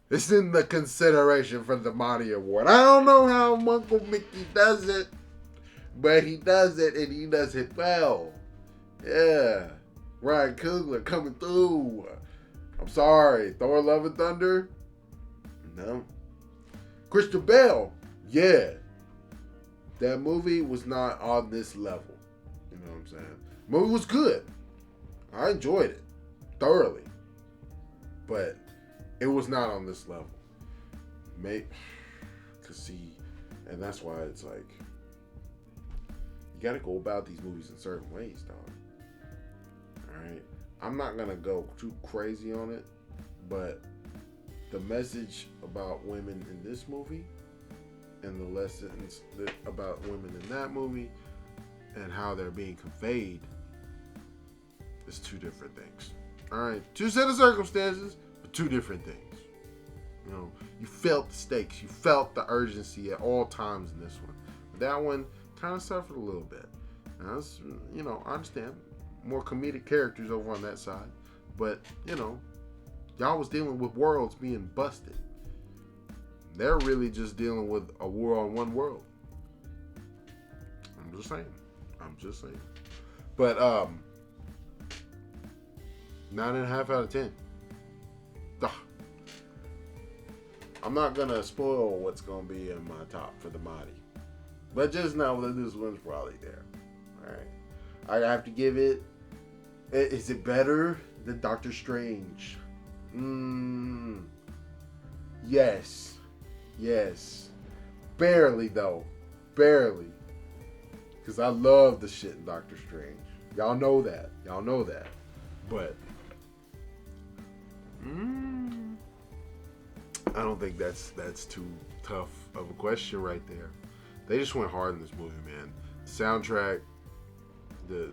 it's in the consideration for the Marty Award. I don't know how Uncle Mickey does it, but he does it, and he does it well. Yeah. Ryan Coogler coming through. I'm sorry. Thor Love and Thunder? No. Christian Bale? Yeah. That movie was not on this level. You know what I'm saying? The movie was good. I enjoyed it thoroughly. But it was not on this level. And that's why it's like, you gotta go about these movies in certain ways, dog. Alright? I'm not gonna go too crazy on it, but the message about women in this movie and the lessons about women in that movie and how they're being conveyed is two different things. Alright? Two set of circumstances, but two different things. You know, you felt the stakes. You felt the urgency at all times in this one. But that one kind of suffered a little bit. Now, you know, I understand. More comedic characters over on that side. But, you know, y'all was dealing with worlds being busted. They're really just dealing with a war on one world. I'm just saying. But, 9.5 out of 10. Ugh. I'm not going to spoil what's going to be in my top for the Mahdi. But just know that this one's probably there. Alright. I have to give it. Is it better than Doctor Strange? Yes. Barely, though. Barely. Because I love the shit in Doctor Strange. Y'all know that. But I don't think that's too tough of a question right there. They just went hard in this movie, man. The soundtrack, the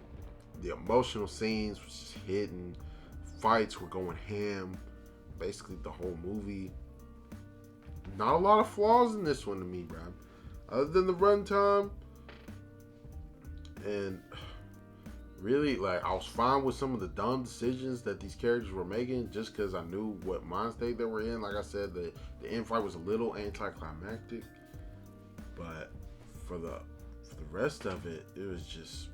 emotional scenes was just hitting. Fights were going ham. Basically the whole movie. Not a lot of flaws in this one to me, bro. Other than the runtime. And really, like, I was fine with some of the dumb decisions that these characters were making just because I knew what mind state they were in. Like I said, the end fight was a little anticlimactic. But for the rest of it, it was just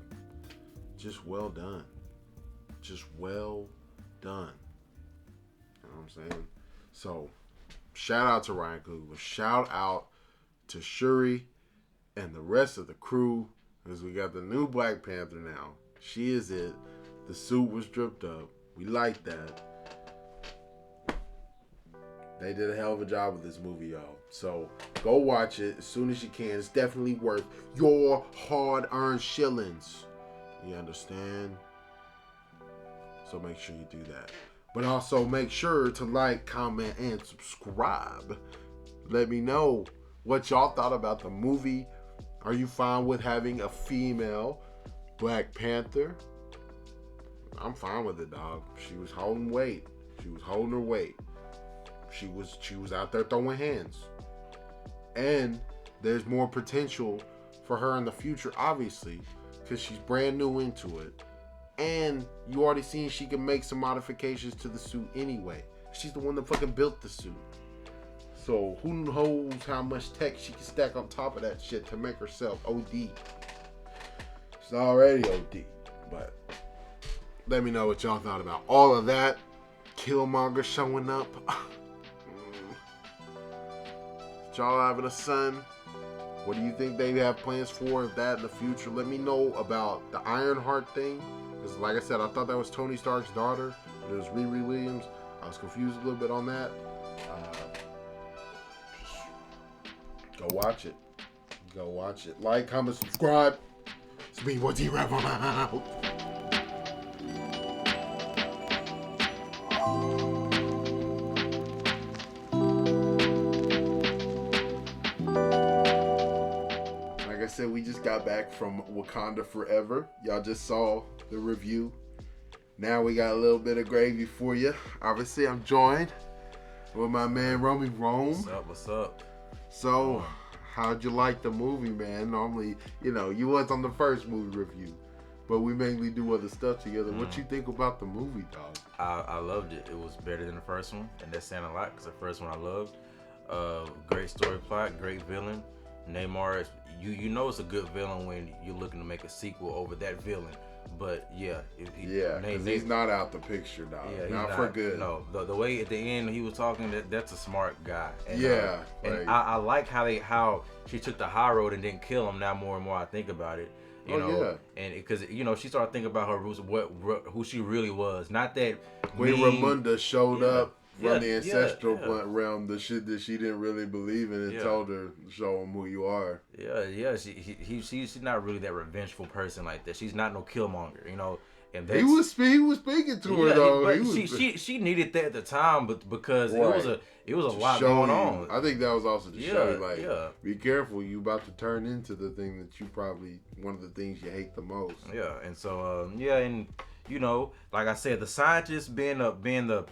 well done. Just well done. You know what I'm saying? So, shout out to Ryan Coogler. Shout out to Shuri and the rest of the crew, because we got the new Black Panther now. She is it. The suit was dripped up. We like that. They did a hell of a job with this movie, y'all. So go watch it as soon as you can. It's definitely worth your hard-earned shillings. You understand? So make sure you do that. But also make sure to like, comment, and subscribe. Let me know what y'all thought about the movie. Are you fine with having a female Black Panther? I'm fine with it, dog. She was holding weight. She was holding her weight. She was out there throwing hands. And there's more potential for her in the future, obviously, because she's brand new into it. And you already seen she can make some modifications to the suit anyway. She's the one that fucking built the suit. So who knows how much tech she can stack on top of that shit to make herself OD. She's already OD. But let me know what y'all thought about all of that. Killmonger showing up. Y'all having a son. What do you think they have plans for that in the future? Let me know about the Ironheart thing. Because like I said, I thought that was Tony Stark's daughter. But it was Riri Williams. I was confused a little bit on that. Go watch it. Go watch it. Like, comment, subscribe. It's me, T-Rav. I'm out. Like I said, we just got back from Wakanda Forever. Y'all just saw the review. Now we got a little bit of gravy for you. Obviously, I'm joined with my man, Romy Rome. What's up? What's up? So, how'd you like the movie, man? Normally, you know, you was on the first movie review, but we mainly do other stuff together. What you think about the movie, dog? I loved it. It was better than the first one, and that's saying a lot because the first one I loved. Great story plot, great villain. Namor, you know it's a good villain when you're looking to make a sequel over that villain. But yeah, because he's not out the picture, dog. Yeah, not for good. No, the way at the end he was talking, that's a smart guy. And, yeah, and I like how she took the high road and didn't kill him. Now more and more I think about it, you know, and because she started thinking about her roots, who she really was. Not that when Ramunda showed up from the ancestral realm, the shit that she didn't really believe in, and told her, show him who you are. Yeah. She's not really that revengeful person like that. She's not no Killmonger, you know. And he was speaking to her though. But she needed that at the time, but because it was a lot going on. I think that was also to show you, like, be careful, you about to turn into the thing that you probably one of the things you hate the most. Yeah, and so and you know, like I said, the scientist being the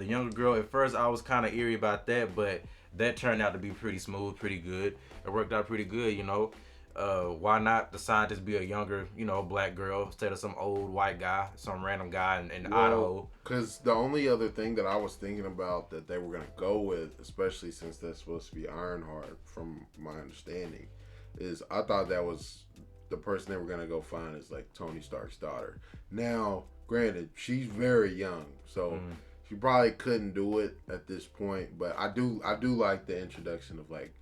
younger girl. At first, I was kind of eerie about that, but that turned out to be pretty smooth, pretty good. It worked out pretty good, you know. Why not the scientist be a younger, black girl instead of some old white guy, some random guy in Idaho? Because the only other thing that I was thinking about that they were gonna go with, especially since that's supposed to be Ironheart, from my understanding, is I thought that was the person they were gonna go find is like Tony Stark's daughter. Now, granted, she's very young, so she probably couldn't do it at this point. But I do like the introduction of like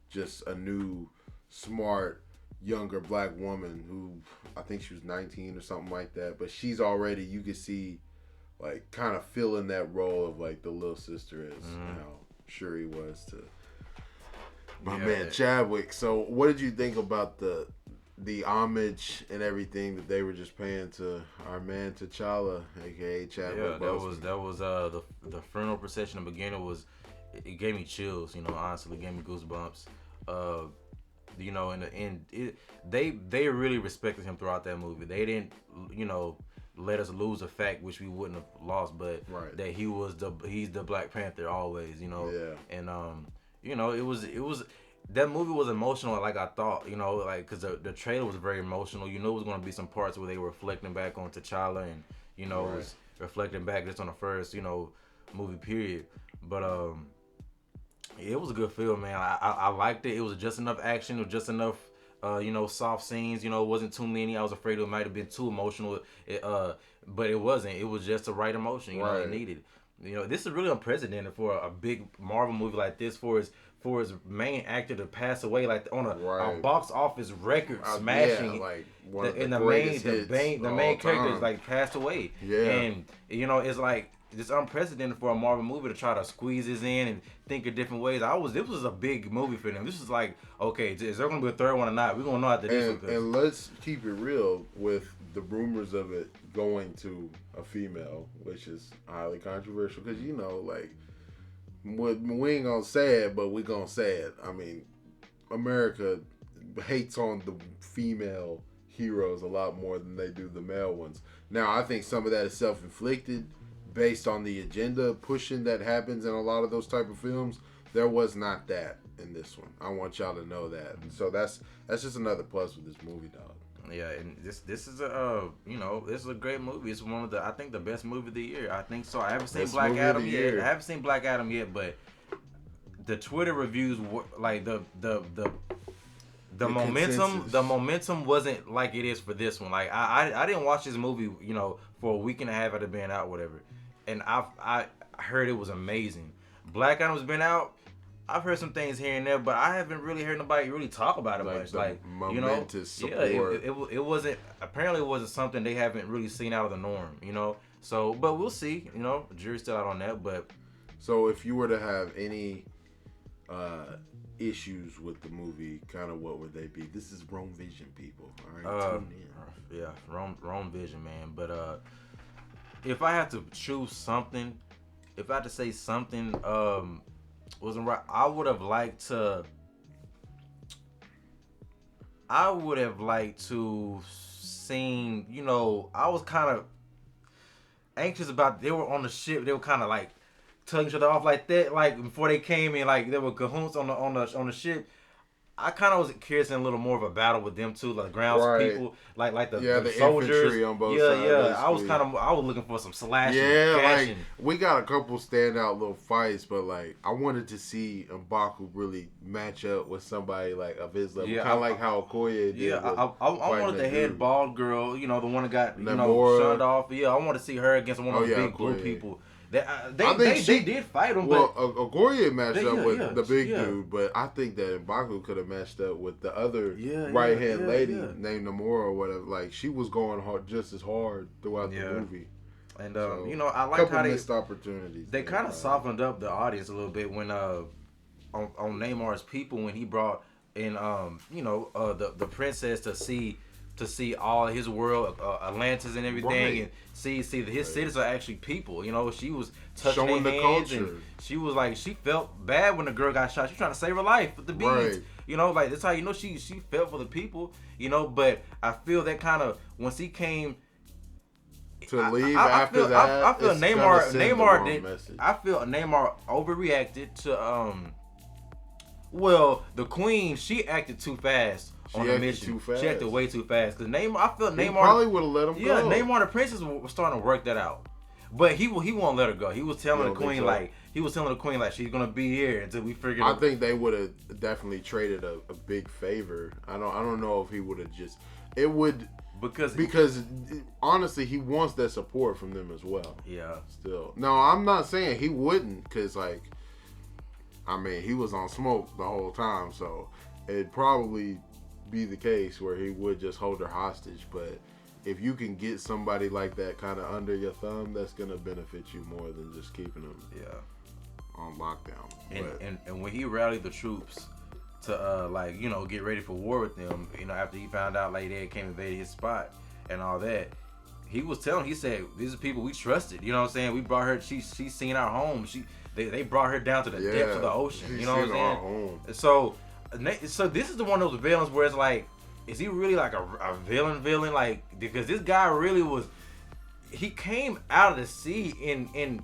just a new, smart, younger black woman who I think she was 19 or something like that. But she's already, you could see, like kind of filling that role of like the little sister is. And how sure he was to my man Chadwick. So what did you think about the homage and everything that they were just paying to our man T'Challa, aka Chadwick? Yeah, that was the funeral procession in the beginning it gave me chills, honestly, it gave me goosebumps. They really respected him throughout that movie. They didn't, let us lose a fact which we wouldn't have lost, but that he's the Black Panther always, and it was that movie was emotional like I thought, because the trailer was very emotional. It was going to be some parts where they were reflecting back on T'Challa and, it was reflecting back just on the first, movie period. But it was a good film, man. I liked it. It was just enough action. It was just enough, soft scenes. It wasn't too many. I was afraid it might have been too emotional, but it wasn't. It was just the right emotion, it needed. This is really unprecedented for a big Marvel movie like this, for his main actor to pass away like on a box office record smashing, like one of the main character is like passed away. Yeah, and it's like it's unprecedented for a Marvel movie to try to squeeze this in and think of different ways. This was a big movie for them. This is like, okay, is there going to be a third one or not? We're going to know after this one. And let's keep it real with the rumors of it going to a female, which is highly controversial because, you know, like, we ain't going to say it, but we going to say it. I mean, America hates on the female heroes a lot more than they do the male ones. Now, I think some of that is self-inflicted based on the agenda pushing that happens in a lot of those type of films. There was not that in this one. I want y'all to know that. And so that's just another plus with this movie, dog. Yeah, and this is a this is a great movie. It's one of the, I think, the best movie of the year. I think so. I haven't seen Black Adam yet. I haven't seen Black Adam yet, but the Twitter reviews were like the momentum wasn't like it is for this one. Like I didn't watch this movie, you know, for a week and a half after being out, whatever. And I heard it was amazing. Black Adam's been out. I've heard some things here and there, but I haven't really heard nobody really talk about it much. Like, you know, support. It wasn't, apparently it wasn't something they haven't really seen out of the norm, you know. So, but we'll see, you know, the jury's still out on that. But so if you were to have any issues with the movie, kind of what would they be? This is Rome Vision, people. All right, tune in. Yeah, Rome Vision, man. But if I had to choose something, if I had to say something wasn't right, I would have liked to seen, you know, I was kind of anxious about, they were on the ship, they were kind of like tugging each other off like that, like before they came in, like they were cahoots on the ship. I kind of was curious in a little more of a battle with them too, like grounds people, like the soldiers on both sides. Yeah. I was looking for some slashing. Yeah, like we got a couple standout little fights, but like I wanted to see M'Baku really match up with somebody like of his level, kind of like how Okoye did. Yeah, I wanted the head bald girl, you know, the one that got shunned off. Yeah, I want to see her against one of those big blue people. They did fight him, but Okoye matched up with the big dude, but I think that M'Baku could have matched up with the other right hand lady named Namora or whatever. Like she was going hard, just as hard throughout the movie. And you know, I like how they missed opportunities. They kind of softened up the audience a little bit when on Nemar's people, when he brought in you know, the princess to see all his world, Atlantis and everything, and see his cities are actually people. You know, she was touching showing their the hands, culture. and she was like, she felt bad when the girl got shot. She's trying to save her life with the beads. Right. You know, like that's how you know she felt for the people. You know, but I feel that kind of once he came to leave after that. I feel Neymar did. Message. I feel Neymar overreacted to well, the Queen, she acted too fast. On the mission. She acted way too fast. Cause Neymar, I feel Neymar probably would have let him go. Yeah, Neymar the princess was starting to work that out, but he won't let her go. He was telling the Queen like she's gonna be here until we figure. I think they would have definitely traded a big favor. I don't know if he would have just. It would because honestly he wants that support from them as well. Yeah. Still, no, I'm not saying he wouldn't, cause like, I mean he was on smoke the whole time, so it'd probably be the case where he would just hold her hostage. But if you can get somebody like that kind of under your thumb, that's gonna benefit you more than just keeping them on lockdown. And when he rallied the troops to like, you know, get ready for war with them, you know, after he found out like they came invaded his spot and all that, he said these are people we trusted, you know what I'm saying, we brought her, she's seen our home, they brought her down to the depths of the ocean, you know what I'm saying. So this is the one of those villains where it's like, is he really like a villain? Like, because this guy really was, he came out of the sea in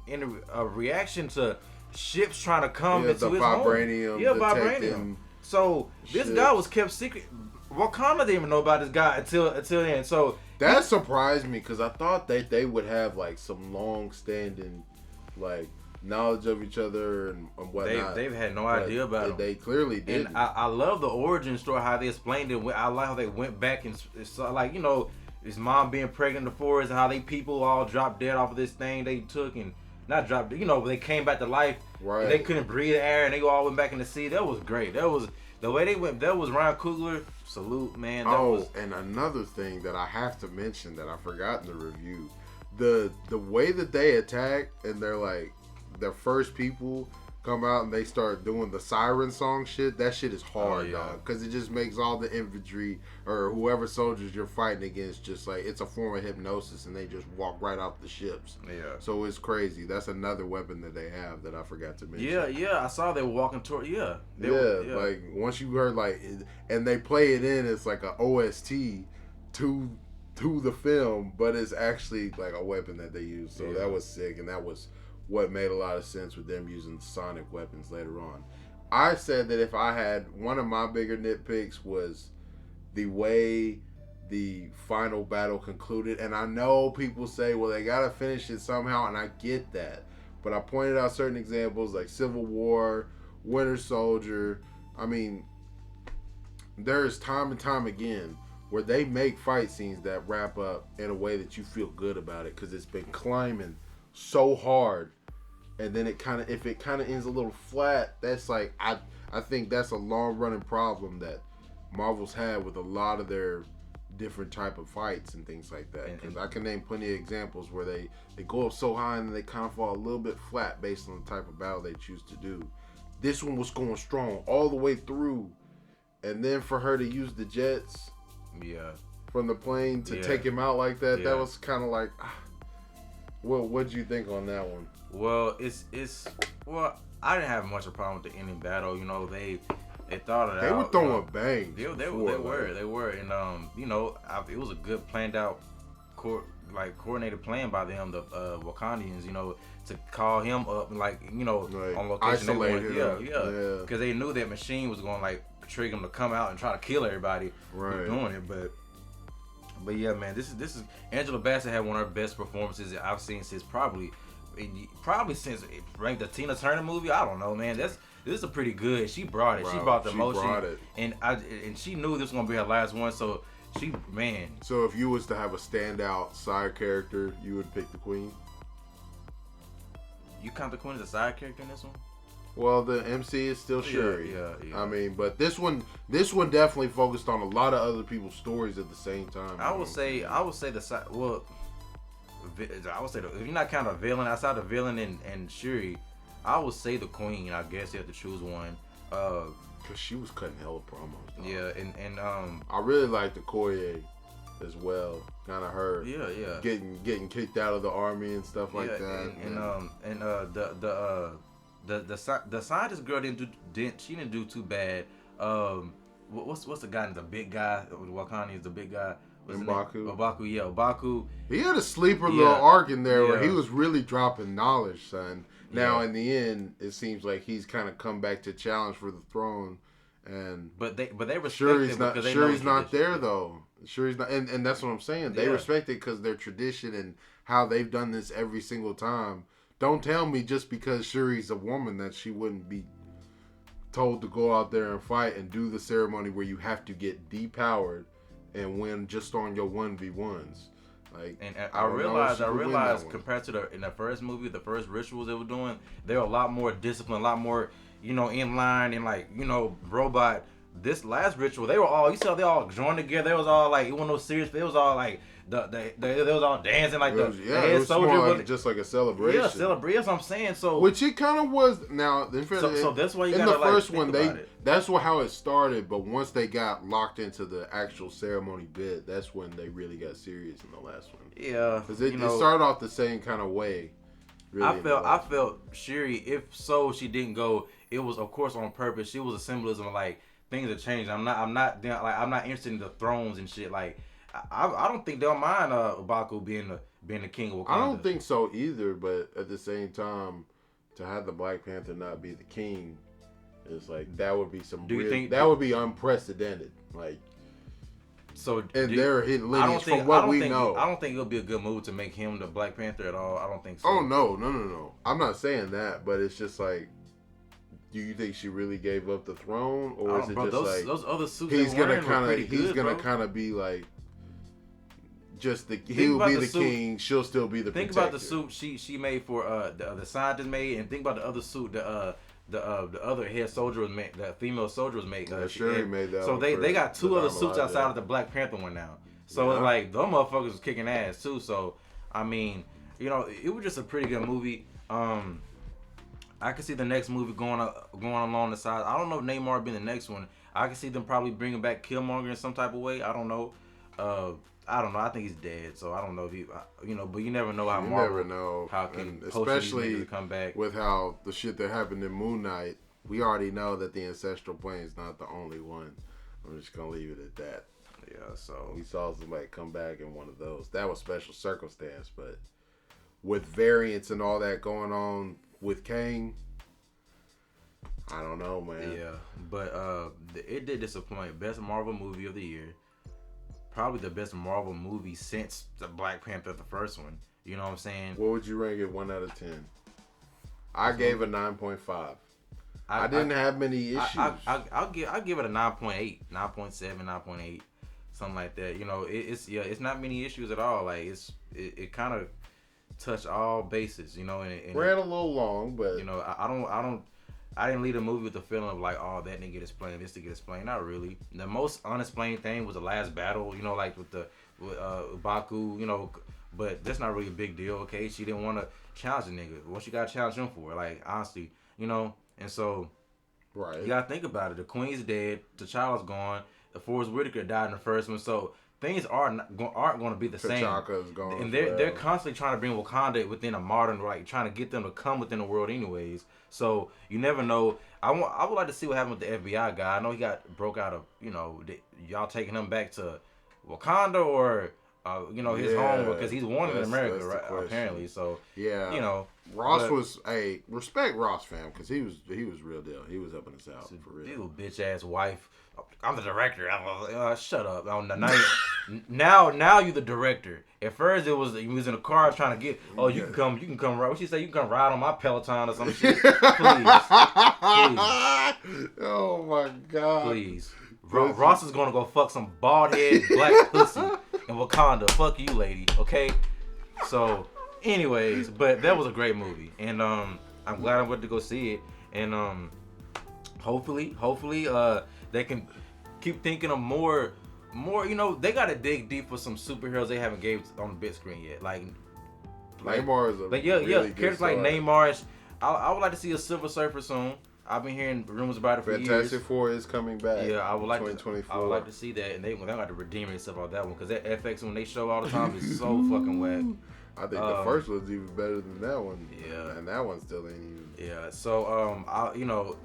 a reaction to ships trying to come into his vibranium, home. Yeah, vibranium. So this guy was kept secret. Wakanda didn't even know about this guy until then. So that surprised me because I thought that they would have like some long-standing like knowledge of each other and whatnot. They've had no idea about him. They clearly did. And I love the origin story, how they explained it. I like how they went back and saw, like, you know, his mom being pregnant in the forest and how people all dropped dead off of this thing they took and not dropped, you know, they came back to life. Right. And they couldn't breathe air and they all went back in the sea. That was great. That was the way they went. That was Ryan Coogler. Salute, man. And another thing that I have to mention that I forgot in the review. the way that they attack and they're like their first people come out and they start doing the siren song shit. That shit is hard, dog, because it just makes all the infantry or whoever soldiers you're fighting against just like it's a form of hypnosis, and they just walk right off the ships. Yeah. So it's crazy. That's another weapon that they have that I forgot to mention. Yeah. I saw they were walking toward. Like once you heard like, and they play it in, it's like a OST to the film, but it's actually like a weapon that they use. So that was sick, and that was what made a lot of sense with them using sonic weapons later on. I said that if I had one of my bigger nitpicks was the way the final battle concluded. And I know people say, well, they got to finish it somehow, and I get that. But I pointed out certain examples like Civil War, Winter Soldier. I mean, there's time and time again where they make fight scenes that wrap up in a way that you feel good about it because it's been climbing so hard. And then if it kind of ends a little flat, that's like, I think that's a long running problem that Marvel's had with a lot of their different type of fights and things like that. Because I can name plenty of examples where they go up so high and they kind of fall a little bit flat based on the type of battle they choose to do. This one was going strong all the way through. And then for her to use the jets from the plane to take him out like that, that was kind of like, well, what'd you think on that one? Well, I didn't have much of a problem with the ending battle. You know, they thought it out. They were throwing bangs. They were, and you know, it was a good planned out, coordinated plan by them, the Wakandians. You know, to call him up and on location. Isolate him. Because they knew that machine was going to trigger him to come out and try to kill everybody for doing it, But yeah, man, this is Angela Bassett had one of her best performances that I've seen since probably since the Tina Turner movie. I don't know, man. This is a pretty good. She brought it. She brought the emotion, and she knew this was gonna be her last one. So So if you was to have a standout side character, you would pick the Queen. You count the Queen as a side character in this one? Well, the MC is still Shuri. Yeah. I mean, but this one definitely focused on a lot of other people's stories at the same time. I would say the side. Well, I would say if you're not counting a villain outside the villain and Shuri, I would say the Queen. I guess you have to choose one. Cause she was cutting hella promos. Dog. Yeah, and I really like the Koye as well. Kind of her. Yeah. Getting kicked out of the army and stuff like that. The scientist girl didn't do too bad. What's the guy? The big guy. Wakanda is the big guy. M'Baku. M'Baku. He had a sleeper little arc in there where he was really dropping knowledge, son. Now in the end, it seems like he's kind of come back to challenge for the throne, but they respect Shuri's not there though. Shuri's not, and that's what I'm saying. They respect it because their tradition and how they've done this every single time. Don't tell me just because Shuri's a woman that she wouldn't be told to go out there and fight and do the ceremony where you have to get depowered and win just on your 1v1s. I realized compared to in the first movie, the first rituals they were doing, they were a lot more disciplined, a lot more, in line and robot. This last ritual, they all joined together. They was all it wasn't no serious. It was all they was all dancing the head soldier was just like a celebration. Yeah, celebration. That's what I'm saying. So which it kind of was. Now, so that's why you in gotta, the first one that's how it started. But once they got locked into the actual ceremony bit, that's when they really got serious in the last one. Yeah, because it started off the same kind of way. Really, I felt Shuri. If she didn't go. It was of course on purpose. She was a symbolism of things have changed. I'm not interested in the thrones and shit. I don't think they'll mind M'Baku being the king of Wakanda. I don't think so either. But at the same time, to have the Black Panther not be the king, is that would be that would be unprecedented. Their hidden lineage from what we know. I don't think it'll be a good move to make him the Black Panther at all. I don't think so. Oh no. I'm not saying that, but it's just do you think she really gave up the throne, or is it just those other suits he's gonna kind of be he'll be the king, she'll still be the think protector. About the suit she made for the scientist made, and think about the other suit the other head soldier was made, the female soldier was made. Shuri made that. So they got two other suits outside of the Black Panther one now. So it's them motherfuckers was kicking ass too. So I mean, you know, it was just a pretty good movie. I can see the next movie going along the side. I don't know if Namor being the next one. I can see them probably bringing back Killmonger in some type of way. I don't know. I don't know. I think he's dead, so I don't know if he, you know. But you never know how Marvel, never know how can especially come back with how the shit that happened in Moon Knight. We already know that the ancestral plane is not the only one. I'm just gonna leave it at that. Yeah. So we saw somebody come back in one of those. That was special circumstance, but with variants and all that going on with Kang, I don't know, man. Yeah, but it did disappoint. Best Marvel movie of the year. Probably the best Marvel movie since the Black Panther, the first one. You know what I'm saying? What would you rank it 1 out of 10? I gave a 9.5. I didn't have many issues. I'll give it a 9.8, 9.7, 9.8, something like that. You know, it's not many issues at all. Like it kind of touched all bases. You know, and ran a little long, but you know, I didn't leave the movie with the feeling of like, oh, that didn't get explained, this didn't get explained. Not really. The most unexplained thing was the last battle, you know, like with Baku, you know, but that's not really a big deal, okay? She didn't want to challenge the nigga. What she got to challenge him for? Like, honestly, you know, and so right. You got to think about it. The Queen's dead, T'Challa's gone, the Forrest Whitaker died in the first one, so things aren't going to be the same. T'Chaka's gone, and they're constantly trying to bring Wakanda within a modern, like trying to get them to come within the world anyways. So you never know. I would like to see what happened with the FBI guy. I know he got broke out of, you know, y'all taking him back to Wakanda or you know, his home, because he's wanted in America, right? Apparently. So yeah, you know, Ross was respect Ross, fam, because he was real deal. He was helping us out for real. Little bitch ass wife. I'm the director. Shut up. Now you the director. At first it was you was in a car trying to get. Oh, you can come ride. What she say? You can come ride on my Peloton or some shit. Please. Oh my God. Please. Ross is gonna go fuck some bald head black pussy in Wakanda. Fuck you, lady. Okay. So, anyways, but that was a great movie, and I'm glad I went to go see it, and hopefully they can keep thinking of more. You know, they gotta dig deep for some superheroes they haven't gave on the big screen yet. Like Neymar is a really characters like Neymar. I would like to see a Silver Surfer soon. I've been hearing rumors about it for years. Fantastic Four is coming back. Yeah, I would like to see that, and they got to redeem themselves on that one, because that FX when they show all the time is so fucking whack. I think the first one's even better than that one. Yeah, and that one still ain't even. Yeah, so you know,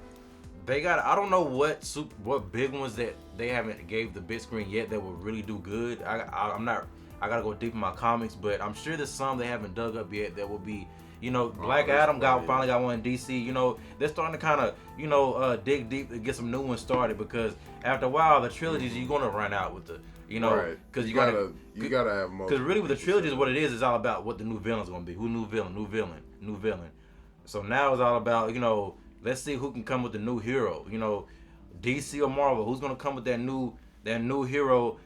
they got. I don't know what big ones that they haven't gave the big screen yet that will really do good. I'm not. I gotta go deep in my comics, but I'm sure there's some they haven't dug up yet that will be. You know, Black Adam finally got one in DC. You know, they're starting to kind of, you know, dig deep and get some new ones started, because after a while the trilogies you're gonna run out with the, you know, because you gotta have more. Because really with the trilogies, what it is all about what the new villain's gonna be. Who new villain. So now it's all about, you know, let's see who can come with the new hero. You know, DC or Marvel, who's gonna come with that new hero.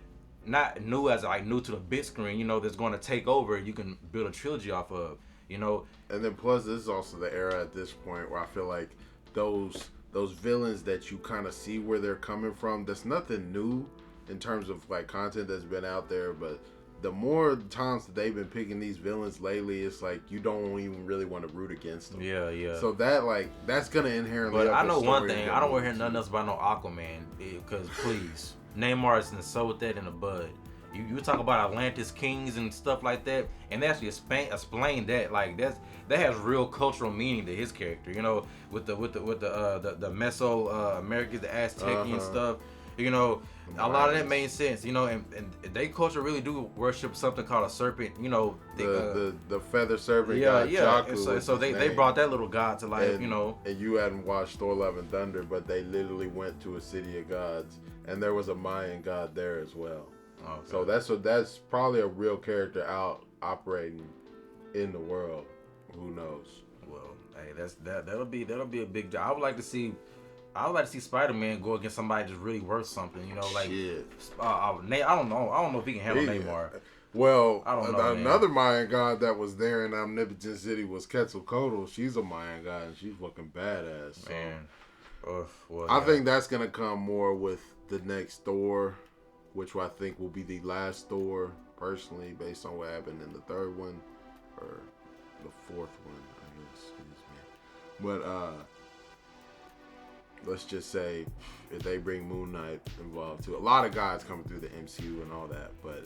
Not new as like new to the big screen. You know, that's gonna take over. You can build a trilogy off of. You know, and then plus this is also the era at this point where I feel like those villains that you kind of see where they're coming from, that's nothing new in terms of like content that's been out there, but the more times that they've been picking these villains lately, it's like you don't even really want to root against them. Yeah. So that's gonna inherently. But I know one thing, I don't want to hear nothing else about no Aquaman, because please, Neymar is so with that in the bud. You talk about Atlantis kings and stuff like that, and they actually explain that, like that has real cultural meaning to his character. You know, with the Meso Americans, the Aztecian stuff. You know, a lot of that made sense. You know, and they culture really do worship something called a serpent. You know, the feather serpent. Yeah. Jaku, and so they brought that little god to life. And, you know, and you hadn't watched Thor: Love and Thunder, but they literally went to a city of gods, and there was a Mayan god there as well. Okay. So that's probably a real character out operating in the world. Who knows? Well, hey, that'll be a big job. I would like to see Spider-Man go against somebody that's really worth something. You know, like I don't know if he can handle Neymar. Well, I don't know, another Mayan god that was there in Omnipotent City was Quetzalcoatl. She's a Mayan god, and she's fucking badass. So. Man, I think that's gonna come more with the next Thor, which I think will be the last Thor personally, based on what happened in the third one, or the fourth one, I guess. Excuse me. But let's just say if they bring Moon Knight involved too, a lot of guys coming through the MCU and all that, but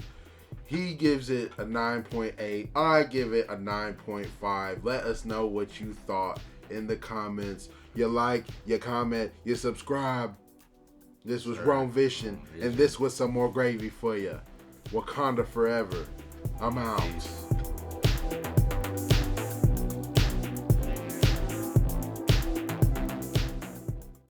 he gives it a 9.8. I give it a 9.5. Let us know what you thought in the comments. You like, you comment, you subscribe. This was Rome Vision, and this was some more gravy for you. Wakanda forever. I'm out. Peace.